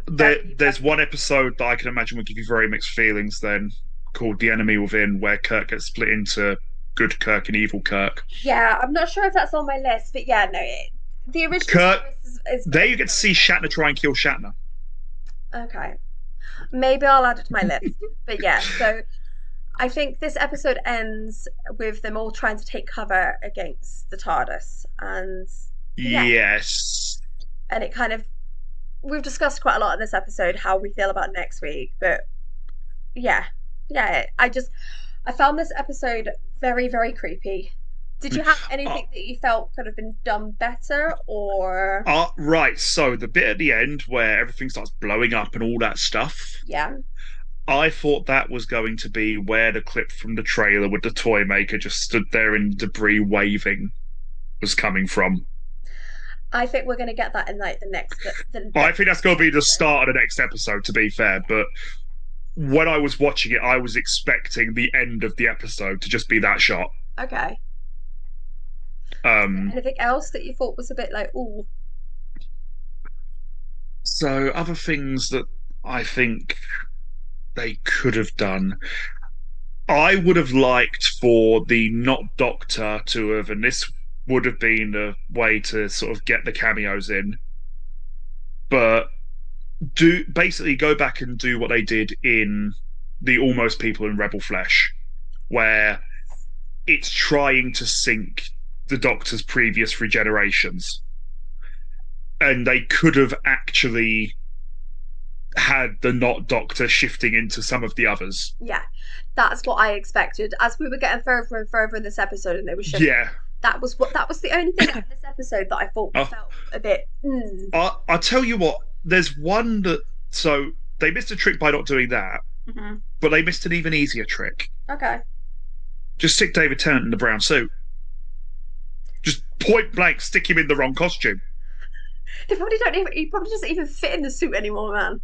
Very, There's very one difficult. episode that I can imagine would give you very mixed feelings. Then called "The Enemy Within," where Kirk gets split into good Kirk and evil Kirk. Yeah, I'm not sure if that's on my list, but yeah, no, the original Kirk, series is there very, you get to very see Shatner good. try and kill Shatner. Okay, maybe I'll add it to my list. But yeah, so I think this episode ends with them all trying to take cover against the TARDIS, and yeah, Yes. and it kind of we've discussed quite a lot in this episode how we feel about next week, but yeah, yeah, I found this episode very, very creepy. Did you have Uh, anything that you felt could have been done better, or right. So the bit at the end where everything starts blowing up and all that stuff, yeah? I thought that was going to be where the clip from the trailer with the toy maker just stood there in debris waving was coming from. I think we're gonna get that in like the I next think that's going to be the episode. start of the next episode, to be fair. But when I was watching it, I was expecting the end of the episode to just be that shot. Okay. Was there Um, anything else that you thought was a bit like, oh, so other things that I think they could have done. I would have liked for the not Doctor to have, and this would have been a way to sort of get the cameos in, but do basically go back and do what they did in the Almost People in Rebel Flesh, where it's trying to sync the Doctor's previous regenerations, and they could have actually had the not Doctor shifting into some of the others. yeah, that's what I expected. As we were getting further and further in this episode, and they were shifting. Yeah, That was the only thing about this episode that I thought I, felt a bit. Mm. I tell you what. There's one that so they missed a trick by not doing that, Hmm. but they missed an even easier trick. Okay. Just stick David Tennant in the brown suit. Just point blank, stick him in the wrong costume. They probably don't even. He probably doesn't even fit in the suit anymore, man.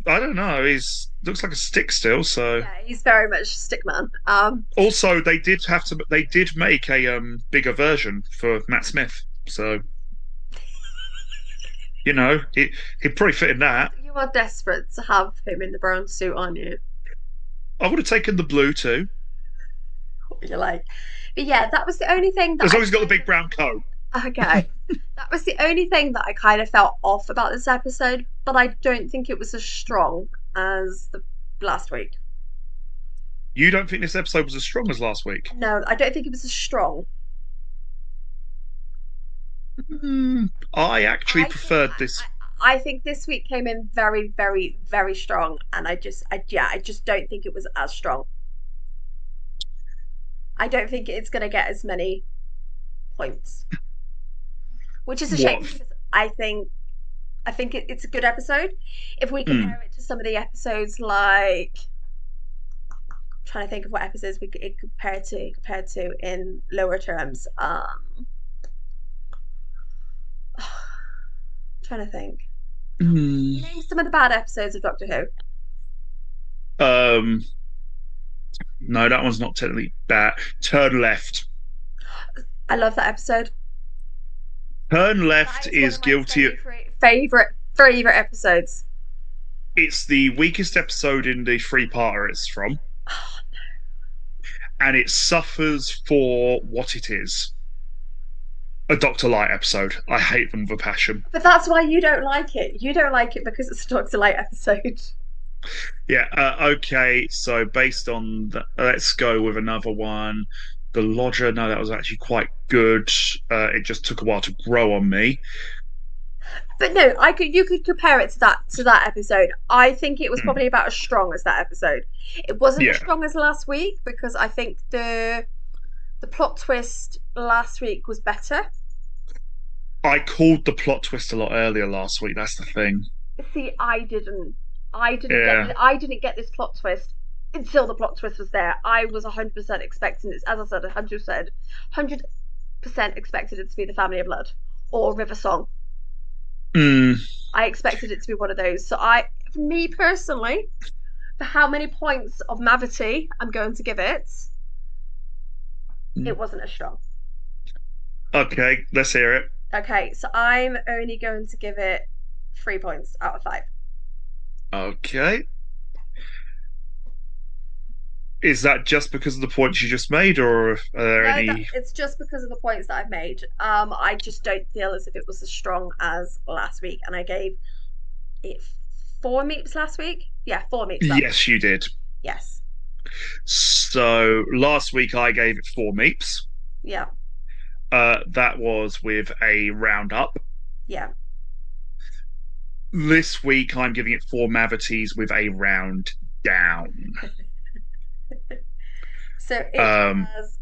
I don't know. He's looks like a stick still. So Yeah, he's very much stickman. also they did have to. They did make a bigger version for Matt Smith. So he'd probably fit in that. You are desperate to have him in the brown suit, aren't you? I would have taken the blue too, What you're like. But yeah, that was the only thing that as I long as he's got the kind big brown coat. of. Okay. That was the only thing that I kind of felt off about this episode, but I don't think it was as strong as the last week. You don't think this episode was as strong as last week? No, I don't think it was as strong. I actually I think preferred this. I think this week came in very, very, very strong, and I just don't think it was as strong. I don't think it's going to get as many points, which is a shame What? because I think it's a good episode. If we Hmm. compare it to some of the episodes, like I'm trying to think of what episodes we could it compared to in lower terms. Trying to think. Hmm. Name some of the bad episodes of Doctor Who. Um. No, that one's not technically bad. Turn left. I love that episode. Turn That left is one is of my guilty. favorite episodes. It's the weakest episode in the three-parter it's from, and it suffers for what it is. A Doctor Light episode. I hate them with a passion. But that's why you don't like it. You don't like it because it's a Doctor Light episode. Yeah. Okay. So based on that, let's go with another one. The Lodger. No, that was actually quite good. It just took a while to grow on me. But no, I could you could compare it to that episode. I think it was Hmm. probably about as strong as that episode. It wasn't as Yeah. strong as last week because I think the plot twist last week was better. I called the plot twist a lot earlier last week. That's the thing. See, I didn't. Yeah. I didn't get this plot twist until the plot twist was there. I was 100% expecting this. As I said, 100% expected it to be the Family of Blood or River Song. Mm, I expected it to be one of those. So for me personally, for how many points of Mavity I'm going to give it, it wasn't as strong. okay, let's hear it. Okay, so I'm only going to give it 3 points out of 5. Okay. Is that just because of the points you just made, or are there No, any? it's just because of the points that I've made. I just don't feel as if it was as strong as last week, and I gave it 4 meeps last week. Yeah, 4 meeps last week. Yes, you did. Yes. So last week I gave it 4 meeps. Yeah. That was with a roundup. Yeah. This week I'm giving it 4 Mavities with a round down. So it Um, has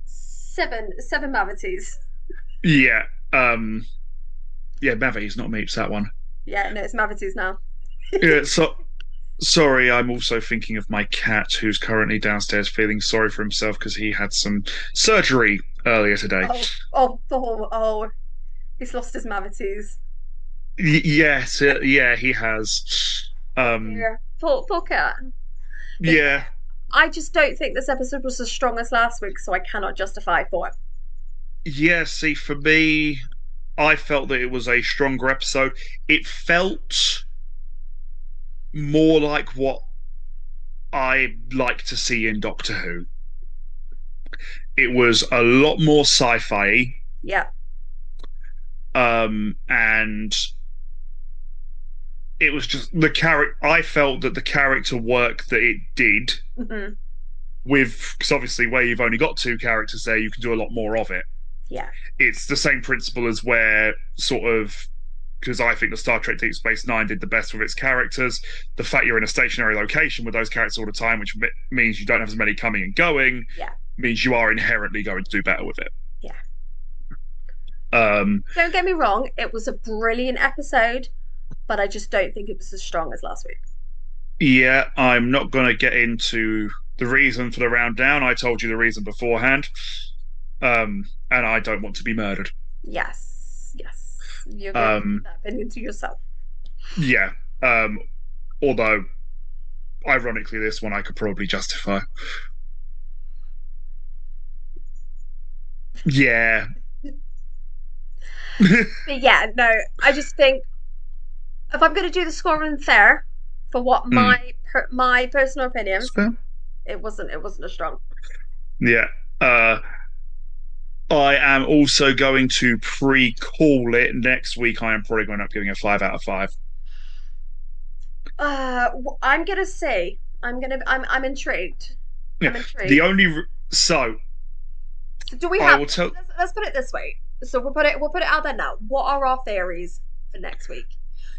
seven Mavities. yeah. Um, yeah, Mavities, not Meeps. That one. Yeah, no, it's Mavities now. Yeah. So sorry, I'm also thinking of my cat who's currently downstairs feeling sorry for himself because he had some surgery earlier today. Oh, he's lost his Mavities. Yes, yeah, he has. Um, Yeah. Poor cat. But yeah, yeah, I just don't think this episode was as strong as last week, so I cannot justify 4. yeah. See, for me, I felt that it was a stronger episode. It felt more like what I like to see in Doctor Who. It was a lot more sci-fi, Yeah. and it was just the character. I felt that the character work that it did Hmm. with, because obviously where you've only got 2 characters there, you can do a lot more of it. Yeah. It's the same principle as where sort of, because I think the Star Trek Deep Space Nine did the best with its characters. The fact you're in a stationary location with those characters all the time, which means you don't have as many coming and going, Yeah. means you are inherently going to do better with it. Yeah. Um, Don't get me wrong, it was a brilliant episode, but I just don't think it was as strong as last week. yeah, I'm not going to get into the reason for the round down. I told you the reason beforehand. And I don't want to be murdered. Yes, yes. You're going to keep Um, that opinion to yourself. yeah. Um, Although, ironically, this one I could probably justify. Yeah. But yeah, no, I just think if I'm going to do the scoring fair for what Mm. my personal opinion, That's fair. it wasn't as strong. Yeah. Uh, I am also going to pre-call it next week. I am probably going to end up giving it 5 out of 5. I'm gonna say I'm intrigued. Yeah. I'm The intrigued. only so So do we I have? will tell. Let's put it this way. So we'll put it out there now. What are our theories for next week?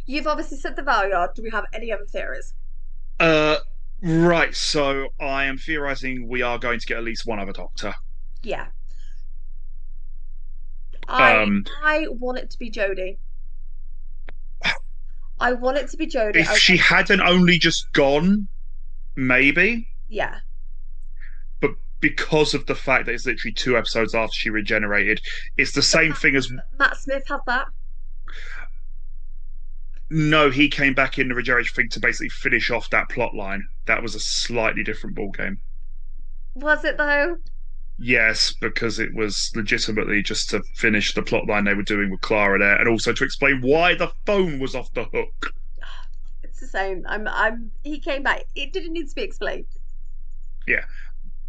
You've obviously said the Valyard. Do we have any other theories? Uh, right. So I am theorizing we are going to get at least one other Doctor. Yeah, I Um, I want it to be Jodie. I want it to be Jodie. if she hadn't only just gone, maybe. Yeah. But because of the fact that it's literally 2 episodes after she regenerated, it's the But same thing as Matt Smith had that. no, he came back in the regeneration thing to basically finish off that plot line. That was a slightly different ball game. Was it though? Yes, because it was legitimately just to finish the plot line they were doing with Clara there, and also to explain why the phone was off the hook. It's the same. I'm. He came back. It didn't need to be explained. Yeah,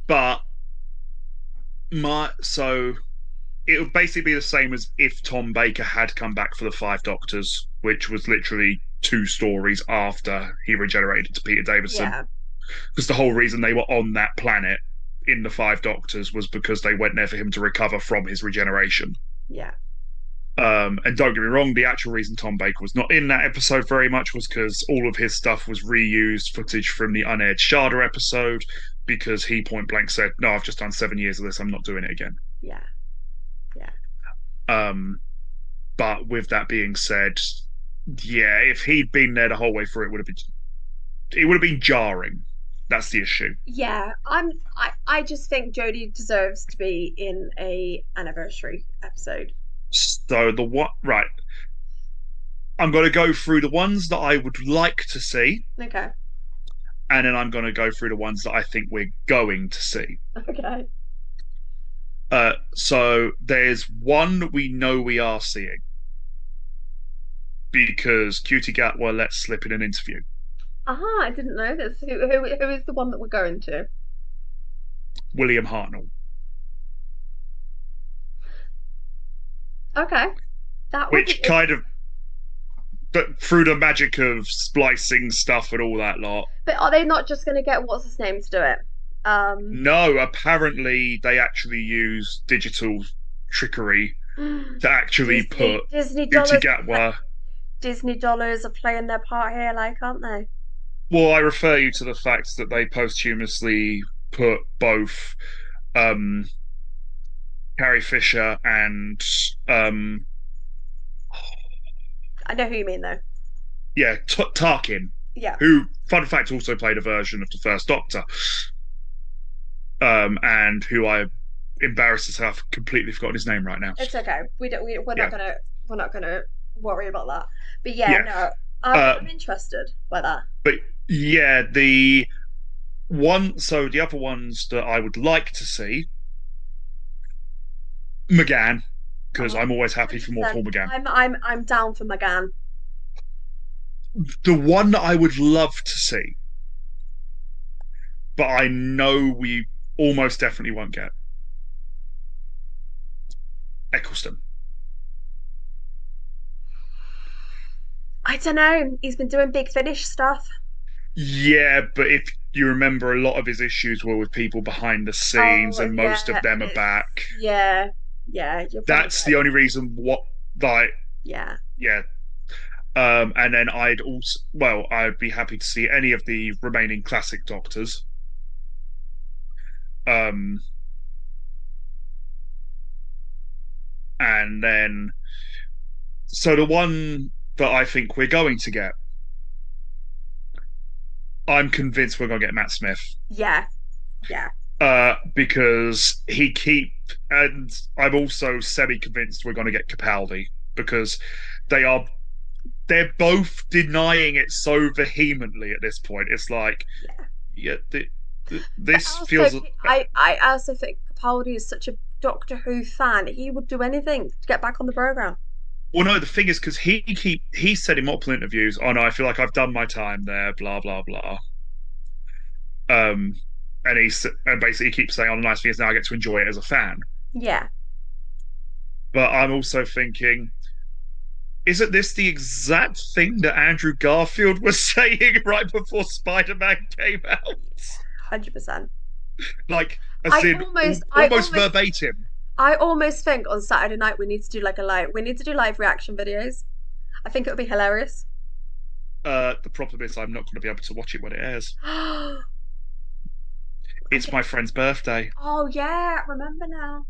but it would basically be the same as if Tom Baker had come back for the Five Doctors, which was literally 2 stories after he regenerated to Peter Davison. Yeah. Because the whole reason they were on that planet in the Five Doctors was because they went there for him to recover from his regeneration. Yeah. And don't get me wrong, the actual reason Tom Baker was not in that episode very much was because all of his stuff was reused footage from the unaired Sharda episode because he point blank said, "No, I've just done 7 years of this. I'm not doing it again." Yeah. Yeah. Um, but with that being said, yeah, if he'd been there the whole way through, it would have been jarring. That's the issue. Yeah, I just think Jodie deserves to be in a anniversary episode. So the what? Right, I'm going to go through the ones that I would like to see, Okay. and then I'm going to go through the ones that I think we're going to see. Okay. So there's one we know we are seeing because Cutie Gatwa let slip in an interview. Ah, I didn't know this. Who is the one that we're going to? William Hartnell, Okay. That would be which kind of, but through the magic of splicing stuff and all that lot. but are they not just going to get what's his name to do it? No, apparently they actually use digital trickery to actually Disney put Disney Cutie dollars Gatwa. Disney dollars are playing their part here, like, aren't they? Well, I refer you to the fact that they posthumously put both um, Carrie Fisher and I know who you mean though. yeah, Tarkin, Yeah. who, fun fact, also played a version of the First Doctor, and who I embarrassed to say I've completely forgotten his name right now. It's okay. We don't. We're not Yeah, gonna. We're not gonna worry about that. But yeah, yeah. no. Uh, I'm interested by that. but yeah, the other ones that I would like to see, McGann, because I'm always happy for more 100%. Paul McGann. I'm down for McGann. The one that I would love to see, but I know we almost definitely won't get, Eccleston. I don't know. He's been doing Big Finish stuff. Yeah, but if you remember, a lot of his issues were with people behind the scenes, Oh and most yeah, of them are it's back. yeah, yeah. You're probably That's the right. only reason what, like, Yeah. yeah. And then I'd be happy to see any of the remaining classic Doctors. Um, and then so the one that I think we're going to get, I'm convinced we're going to get Matt Smith. Yeah, yeah, Because and I'm also semi-convinced we're going to get Capaldi because they are they're both denying it so vehemently at this point. It's like, yeah. yeah, But this also, feels. I also think Capaldi is such a Doctor Who fan. He would do anything to get back on the program. Well, no, the thing is because he said in multiple interviews, "Oh no, I feel like I've done my time there." Blah blah blah. Um, and basically he keeps saying, "Oh, the nice thing is now I get to enjoy it as a fan." Yeah, But I'm also thinking, isn't this the exact thing that Andrew Garfield was saying right before Spider-Man came out? 100%. Like, as I in almost, I almost almost, verbatim. I almost think on Saturday night we need to do like a live. We need to do live reaction videos. I think it would be hilarious. The problem is I'm not going to be able to watch it when it airs. I'm It's gonna. my friend's birthday Oh yeah, I remember now.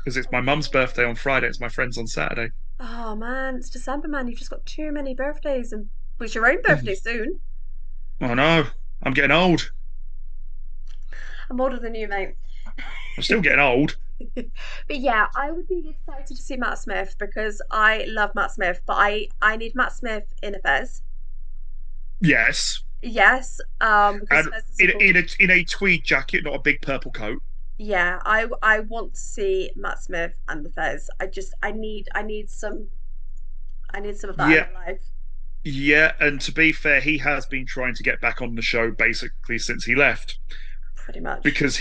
because it's Oh my mum's birthday no. on Friday. It's my friend's on Saturday. Oh man, it's December, man. You've just got too many birthdays, and it's your own birthday soon. Oh no, I'm getting old. I'm older than you, mate. I'm still getting old. But yeah, I would be excited to see Matt Smith because I love Matt Smith, but I need Matt Smith in a Fez. Yes, Yes, because and Fez is a in cool. in a tweed jacket, not a big purple coat. Yeah, I want to see Matt Smith and the Fez. I need some of that in Yeah, my life. yeah. And to be fair, he has been trying to get back on the show basically since he left Pretty much. because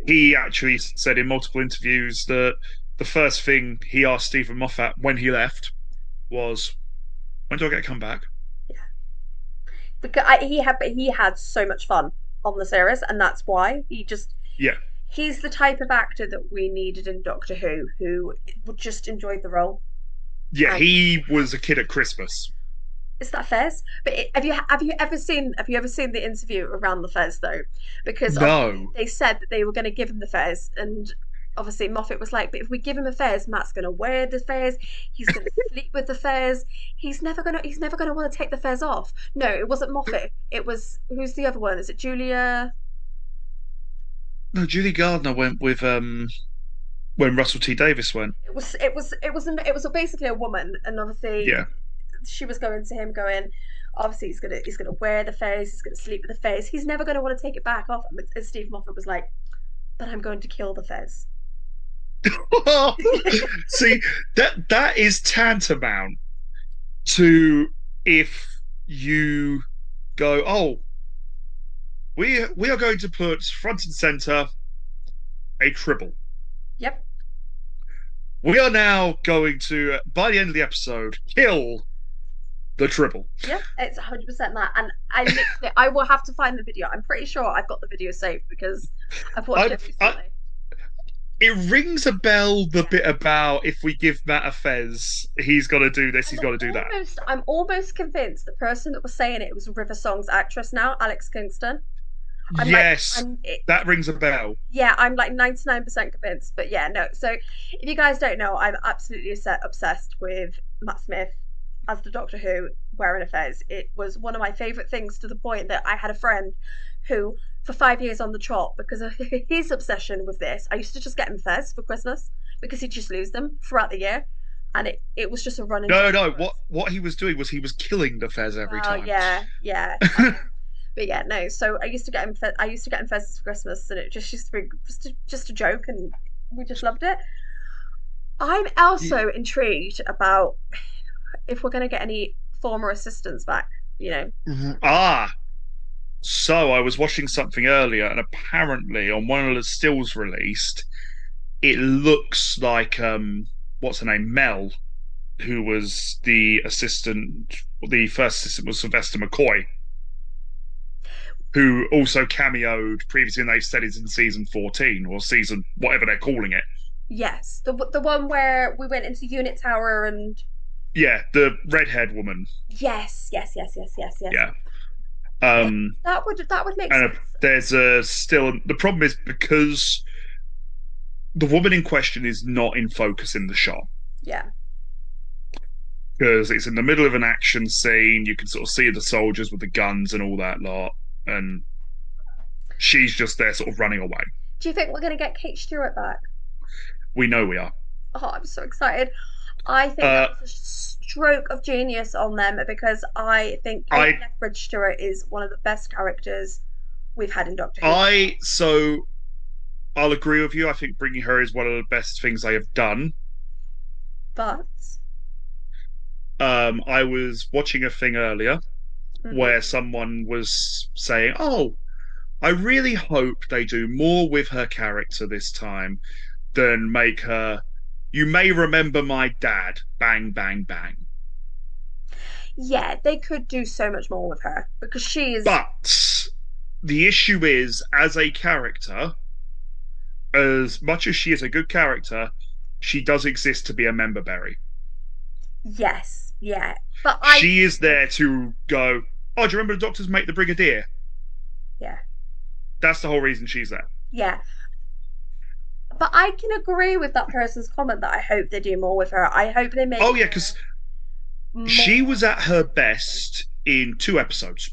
he actually said in multiple interviews that the first thing he asked Stephen Moffat when he left was, "When do I get to come back?" Yeah, because he had so much fun on the series, and that's why Yeah, he's the type of actor that we needed in Doctor who would just enjoy the role. yeah. And He was a kid at Christmas. is that Fez? But have you ever seen the interview around the Fez though? Because obviously No, they said that they were going to give him the Fez, and obviously Moffat was like, "But if we give him a Fez, Matt's going to wear the Fez. He's going to sleep with the Fez. He's never gonna want to take the Fez off." No, it wasn't Moffat. It was who's the other one? Is it Julia? no. Julie Gardner went with when Russell T Davis went. It was basically a woman, and obviously Yeah, she was going to him, going, obviously he's gonna wear the Fez, he's gonna sleep with the Fez, he's never gonna want to take it back off. And Steve Moffat was like, "But I'm going to kill the Fez." see that is tantamount to if you go, oh, we are going to put front and center a tribble. Yep. We are now going to, by the end of the episode, kill the tribble. Yeah, it's 100% that. And I will have to find the video. I'm pretty sure I've got the video saved because I've watched I, it I, recently. it rings a bell the Yeah. bit about if we give Matt a fez, he's got to do this, he's got to do that. I'm almost convinced the person that was saying it was River Song's actress now, Alex Kingston. I'm like, Yes, that rings a bell. yeah, I'm like 99% convinced. But yeah, no. So if you guys don't know, I'm absolutely obsessed with Matt Smith as the Doctor Who wearing a fez. It was one of my favourite things to the point that I had a friend who, for 5 years on the trot, because of his obsession with this, I used to just get him fez for Christmas because he'd just lose them throughout the year. And it was just a running No, joke no. for What us. what he was doing was he was killing the fez every Well, time. yeah, yeah. But yeah, no. So I used to get him. I used to get him pheasants for Christmas, and it just used to be just a joke, and we just loved it. I'm also intrigued about if we're going to get any former assistants back. You know. Ah, so I was watching something earlier, and apparently on one of the stills released, it looks like what's her name, Mel, who was the assistant. The first assistant was Sylvester McCoy, who also cameoed previously, and they said it's in season 14 or season whatever they're calling it. Yes, the one where we went into Unit Tower and Yeah, the red-haired woman. yes. Yeah. Yeah, Um, that would make and sense. there's a still the problem is because the woman in question is not in focus in the shot. Yeah. because it's in the middle of an action scene. You can sort of see the soldiers with the guns and all that lot, and she's just there, sort of running away. Do you think we're gonna get Kate Stewart back? We know we are. Oh, I'm so excited. I think Uh, that was a stroke of genius on them because I think Kate I, Lethbridge Stewart is one of the best characters we've had in Doctor Who. so I'll agree with you. I think bringing her is one of the best things they have done. But I was watching a thing earlier where mhm. someone was saying, "Oh, I really hope they do more with her character this time than make her. You may remember my dad. Bang, bang, bang." Yeah, they could do so much more with her because she is. But the issue is, as a character, as much as she is a good character, she does exist to be a member berry. Yes, yeah. But I She is think, there to go, "Oh, do you remember the Doctor's mate, the Brigadier?" yeah, That's the whole reason she's there. yeah. But I can agree with that person's comment that I hope they do more with her. I hope they make Oh, yeah, because her she more was at her interesting. best in two episodes: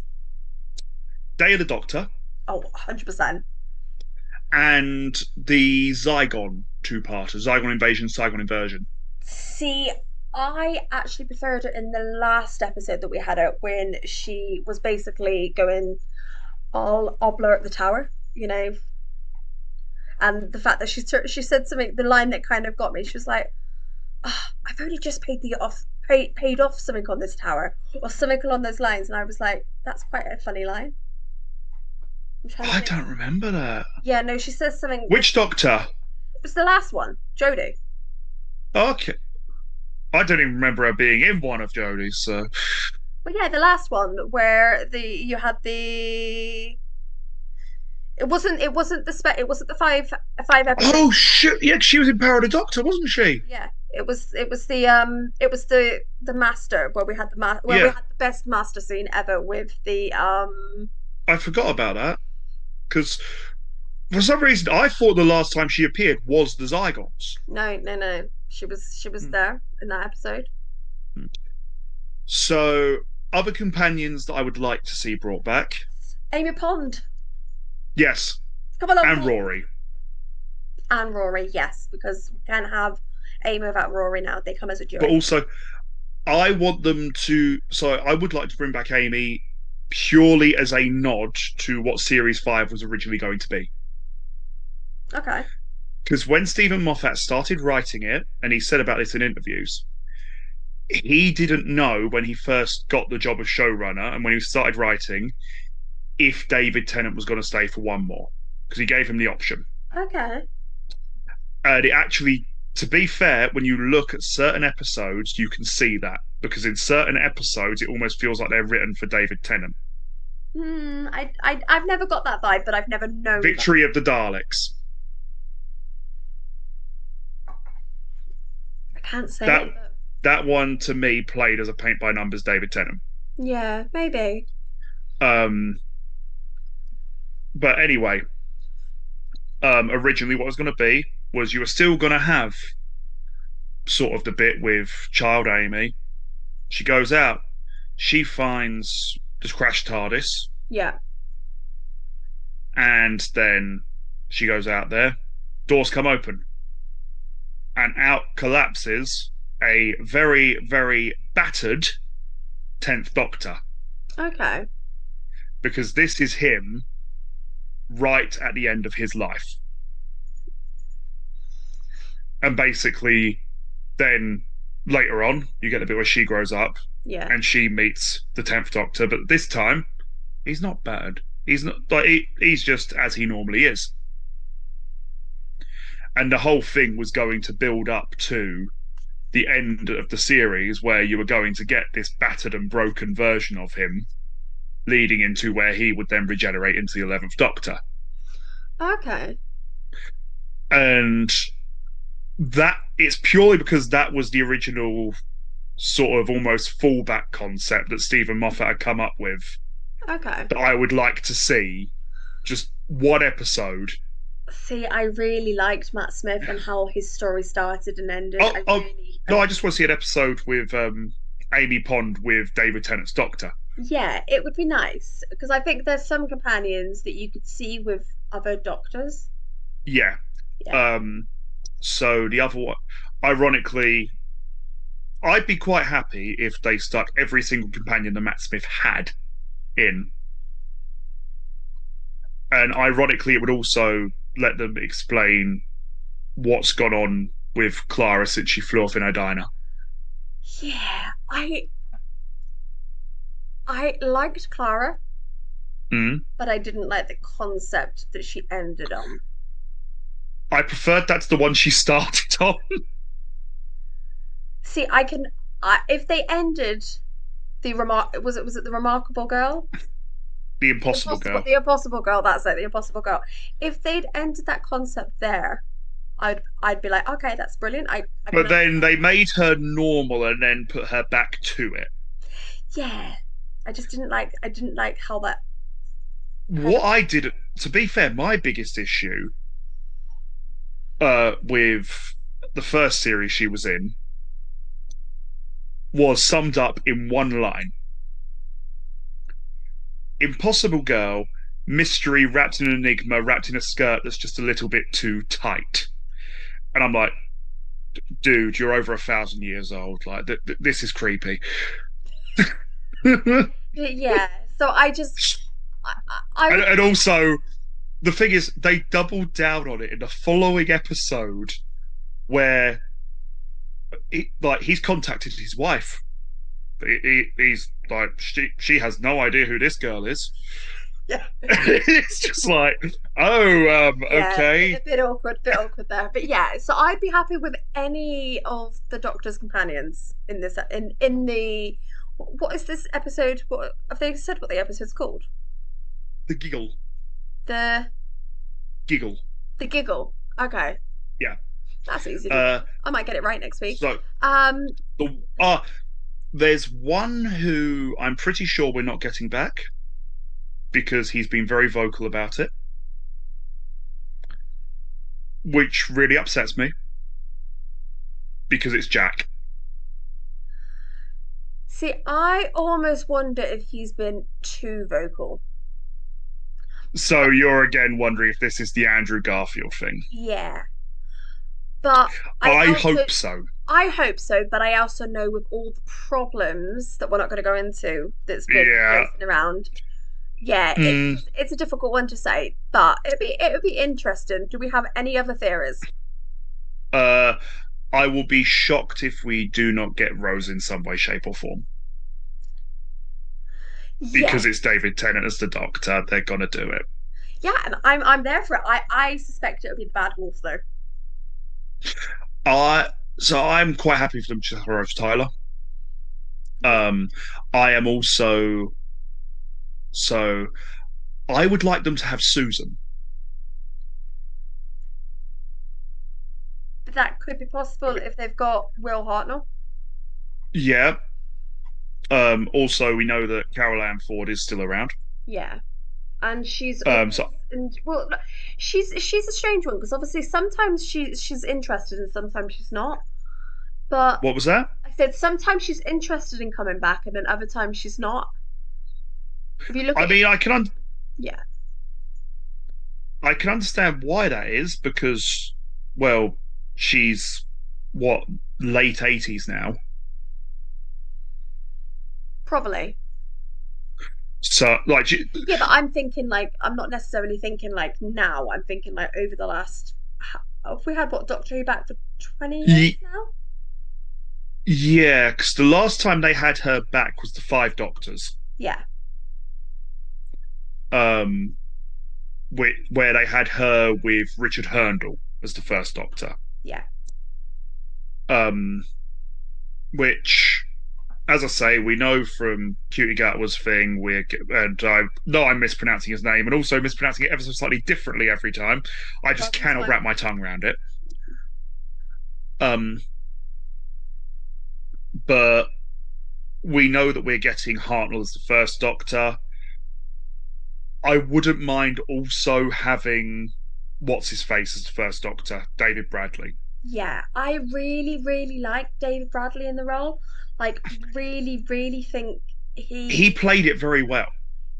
Day of the Doctor Oh, 100%. and the Zygon two-parter, Zygon Invasion, Zygon Inversion. See, I actually preferred it in the last episode that we had out when she was basically going all blur up the tower, and the fact that she said something, the line that kind of got me. She was like, oh, "I've only just paid off something on this tower," or something along those lines, and I was like, "That's quite a funny line." I'm trying to I think. don't remember that. Yeah, no, she says something. Which Doctor? It was the last one, Jodie. Okay. I don't even remember her being in one of Jodie's, so. But yeah, the last one where the you had the it wasn't the five episodes Oh, we had. shit. Yeah, she was in Power of the Doctor, wasn't she? Yeah, it was the master where we had Yeah, the best master scene ever with the I forgot about that. Because for some reason, I thought the last time she appeared was the Zygons. no, no, no, she was there in that episode. So, other companions that I would like to see brought back. Amy Pond, Yes, come along, and Pond. Rory. And Rory, yes, because we can't have Amy without Rory now. They come as a But duo. also, I want them to. So, I would like to bring back Amy purely as a nod to what Series 5 was originally going to be. Okay. Because when Stephen Moffat started writing it, and he said about this in interviews, he didn't know when he first got the job of showrunner and when he started writing if David Tennant was going to stay for one more because he gave him the option. Okay. And it actually, to be fair, when you look at certain episodes, you can see that because in certain episodes, it almost feels like they're written for David Tennant. I've never got that vibe, but I've never known that. Victory of the Daleks. I can't That say, but that one to me played as a paint by numbers David Tennant. yeah, maybe. Um, but anyway, originally what was going to be was you were still going to have sort of the bit with child Amy. She goes out, she finds the crashed TARDIS, Yeah. and then she goes out there. Doors come open, and out collapses a very, very battered 10th Doctor. Okay. Because this is him right at the end of his life. And basically, then later on, you get a bit where she grows up Yeah. and she meets the 10th Doctor, but this time, he's not battered. He's not like he's just as he normally is. And the whole thing was going to build up to the end of the series where you were going to get this battered and broken version of him leading into where he would then regenerate into the 11th Doctor. Okay. And that it's purely because that was the original sort of almost fallback concept that Stephen Moffat had come up with Okay. that I would like to see just one episode See, I really liked Matt Smith and how his story started and ended. Oh, no, I just want to see an episode with Amy Pond with David Tennant's Doctor. Yeah, it would be nice because I think there's some companions that you could see with other doctors. Yeah. Yeah. Um, so the other one, ironically, I'd be quite happy if they stuck every single companion that Matt Smith had in. And ironically, it would also let them explain what's gone on with Clara since she flew off in her diner. Yeah, I liked Clara, Mm. but I didn't like the concept that she ended on. I preferred that's the one she started on. See, if they ended the Remarkable Girl? The Impossible Girl. The Impossible Girl, that's it, the Impossible Girl. If they'd ended that concept there, I'd be like, okay, that's brilliant. I can But then understand they that. made her normal and then put her back to it. Yeah. I didn't like how that kind What of I did, to be fair, my biggest issue with the first series she was in was summed up in one line: Impossible Girl, mystery wrapped in an enigma, wrapped in a skirt that's just a little bit too tight. And I'm like, dude, you're over 1,000 years old. Like, this is creepy. and, yeah. So I would and also, the thing is, they doubled down on it in the following episode where he's contacted his wife. He's like, she has no idea who this girl is. yeah. It's just like, oh, Yeah, okay. bit awkward there. But yeah, so I'd be happy with any of the Doctor's companions in this in the what is this episode? What have they said what the episode's called? The giggle, The giggle. the giggle. Okay. Yeah. That's easy to Uh, remember. I might get it right next week. so Um the there's one who I'm pretty sure we're not getting back because he's been very vocal about it, which really upsets me because it's Jack. See, I almost wonder if he's been too vocal. So you're again wondering if this is the Andrew Garfield thing. Yeah. But I I also hope so. I hope so, but I also know with all the problems that we're not going to go into that's been Yeah. floating around. Yeah, Mm, it's a difficult one to say, but it would be interesting. Do we have any other theories? uh, I will be shocked if we do not get Rose in some way, shape, or form. Yeah, Because it's David Tennant as the Doctor, they're gonna do it. yeah, and I'm there for it. I suspect it'll be the bad wolf though. I so I'm quite happy for them to have Rose Tyler. Yeah, Um, I am also so I would like them to have Susan. but that could be possible if they've got Will Hartnell. Yeah. Also, we know that Carol Ann Ford is still around. Yeah, and she's always So and well, no, she's a strange one because obviously sometimes she's interested and sometimes she's not. But what was that? I said sometimes she's interested in coming back and then other times she's not. If you look I at it, mean, yeah, I can understand why that is because, well, she's what late 80s now. probably. So, like, Yeah, but I'm thinking like I'm not necessarily thinking like now. I'm thinking like over the last. Have we had what Doctor Who back for 20 years now? yeah, because the last time they had her back was the Five Doctors, Yeah, um, where they had her with Richard Hurndall as the first Doctor, yeah. um, which, as I say, we know from Cutie Gatwa's thing, and I know I'm mispronouncing his name and also mispronouncing it ever so slightly differently every time. I just That's cannot fine. wrap my tongue around it. Um, but we know that we're getting Hartnell as the first Doctor. I wouldn't mind also having what's his face as the first Doctor, David Bradley. Yeah, I really, really like David Bradley in the role. Like, really, really think He he, played it very well.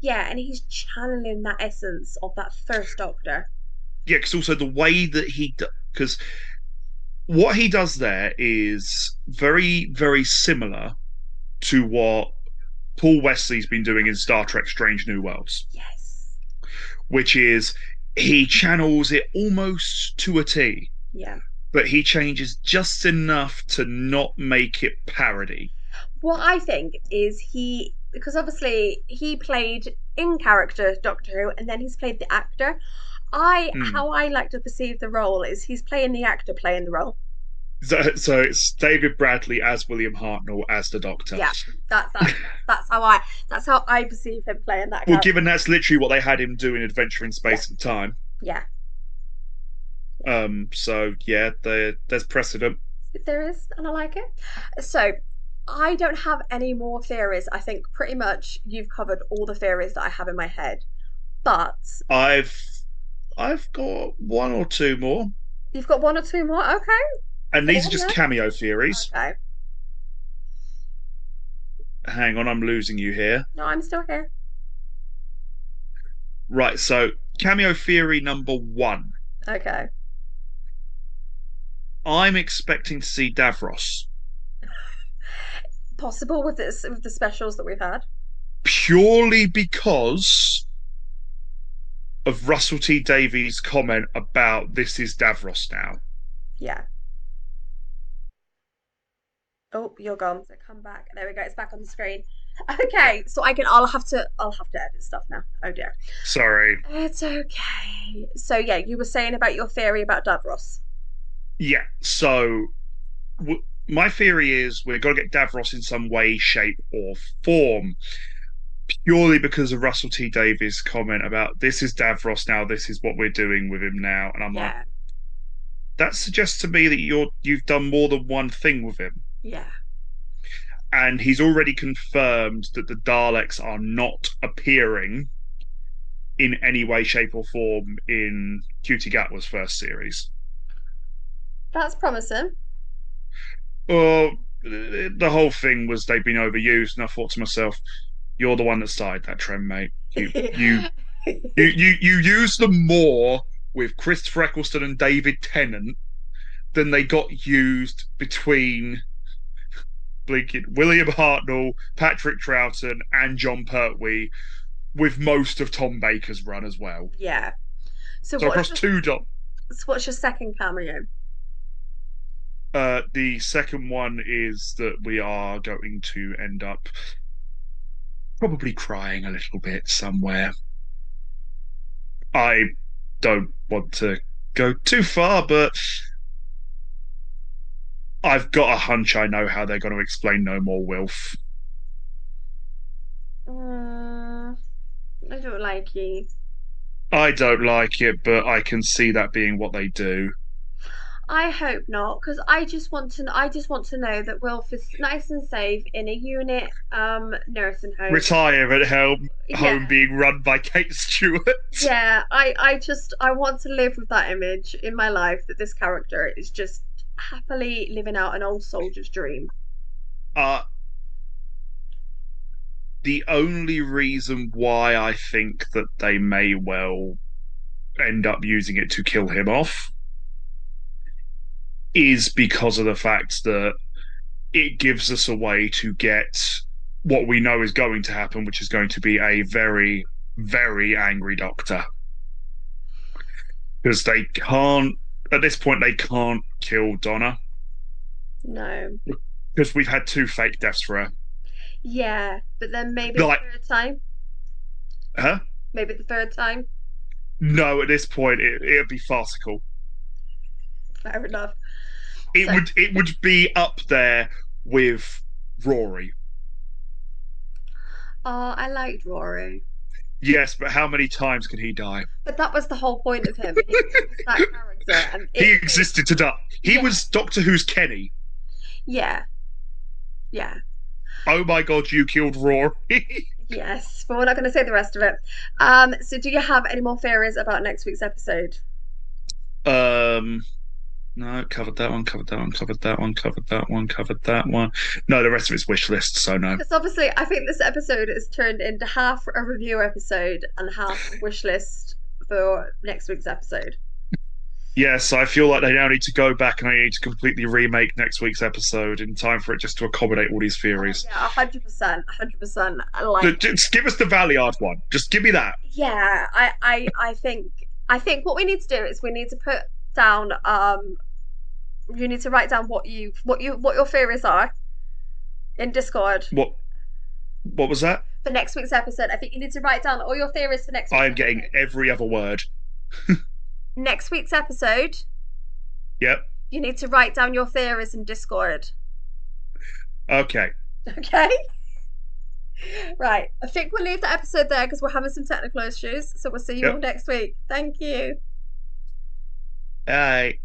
yeah, and he's channeling that essence of that first Doctor. Yeah, because also the way that because what he does there is very, very similar to what Paul Wesley's been doing in Star Trek Strange New Worlds, Yes. which is he channels it almost to a T, Yeah. but he changes just enough to not make it parody. What I think is because obviously he played in character Doctor Who and then he's played the actor. Hmm. How I like to perceive the role is he's playing the actor playing the role. So it's David Bradley as William Hartnell as the Doctor. Yeah, that's that's how I perceive him playing that Well, character. given that's literally what they had him do in Adventure in Yeah, Space and Time. yeah, yeah. So yeah, there's precedent. There is, and I like it. So I don't have any more theories. I think pretty much you've covered all the theories that I have in my head. But I've I've got one or two more, you've got one or two more. Okay, and go these are on just then. cameo theories. Okay. Hang on, I'm losing you here. No, I'm still here. Right, so cameo theory number one. Okay. I'm expecting to see Davros Possible with this with the specials that we've had. purely because of Russell T Davies' comment about this is Davros now. Yeah. Oh, you're gone. So come back. There we go. It's back on the screen. Okay, so I'll have to edit stuff now. Oh dear. Sorry. It's okay. So yeah, you were saying about your theory about Davros. Yeah, so my theory is we're going to get Davros in some way, shape, or form, purely because of Russell T Davies' comment about this is Davros now, this is what we're doing with him now, and I'm like, Yeah. that suggests to me that you've done more than one thing with him, Yeah. and he's already confirmed that the Daleks are not appearing in any way, shape, or form in Cutie Gatwa's first series. That's promising. Well, the whole thing was they've been overused, and I thought to myself, you're the one that started that trend, mate. You use them more with Christopher Eccleston and David Tennant than they got used between blinking William Hartnell, Patrick Troughton, and John Pertwee, with most of Tom Baker's run as well. Yeah. So So across two what's your second cameo? the second one is that we are going to end up probably crying a little bit somewhere. I don't want to go too far, but I've got a hunch I know how they're going to explain No More Wilf. Mm, I don't like you. I don't like it, but I can see that being what they do. I hope not, because I just want to know that Wilf is nice and safe in a unit nursing home. Retirement home Yeah. being run by Kate Stewart. Yeah, I want to live with that image in my life that this character is just happily living out an old soldier's dream. Uh, the only reason why I think that they may well end up using it to kill him off is because of the fact that it gives us a way to get what we know is going to happen, which is going to be a very, very angry Doctor. Because they can't, at this point, they can't kill Donna. No. Because we've had two fake deaths for her. Yeah, but then maybe the Like, third time. huh? Maybe the third time. No, at this point, it'd be farcical. Fair enough. It So, would be up there with Rory. oh, I liked Rory. Yes, but how many times can he die? But that was the whole point of him. He was that character, and He it made existed to die. He yeah, was Doctor Who's Kenny. yeah, yeah. Oh my god, you killed Rory. Yes, but we're not going to say the rest of it. So do you have any more theories about next week's episode? Um, no, covered that one, covered that one, covered that one, covered that one, covered that one. No, the rest of it's wish list, so no. Because obviously, I think this episode is turned into half a review episode and half a wish list for next week's episode. Yes, I feel like they now need to go back and I need to completely remake next week's episode in time for it just to accommodate all these Oh theories. yeah, 100%, 100%. Like, Just give us the Valiard one. Just give me that. yeah, I think what we need to do is we need to put down you need to write down what your theories are in Discord What was that? for next week's episode. I think you need to write down all your theories for next week's I'm getting episode. every other word. Next week's episode, Yep. you need to write down your theories in Discord. Okay. Okay? Right. I think we'll leave the episode there because we're having some technical issues. So we'll see you all Yep. next week. Thank you. All right.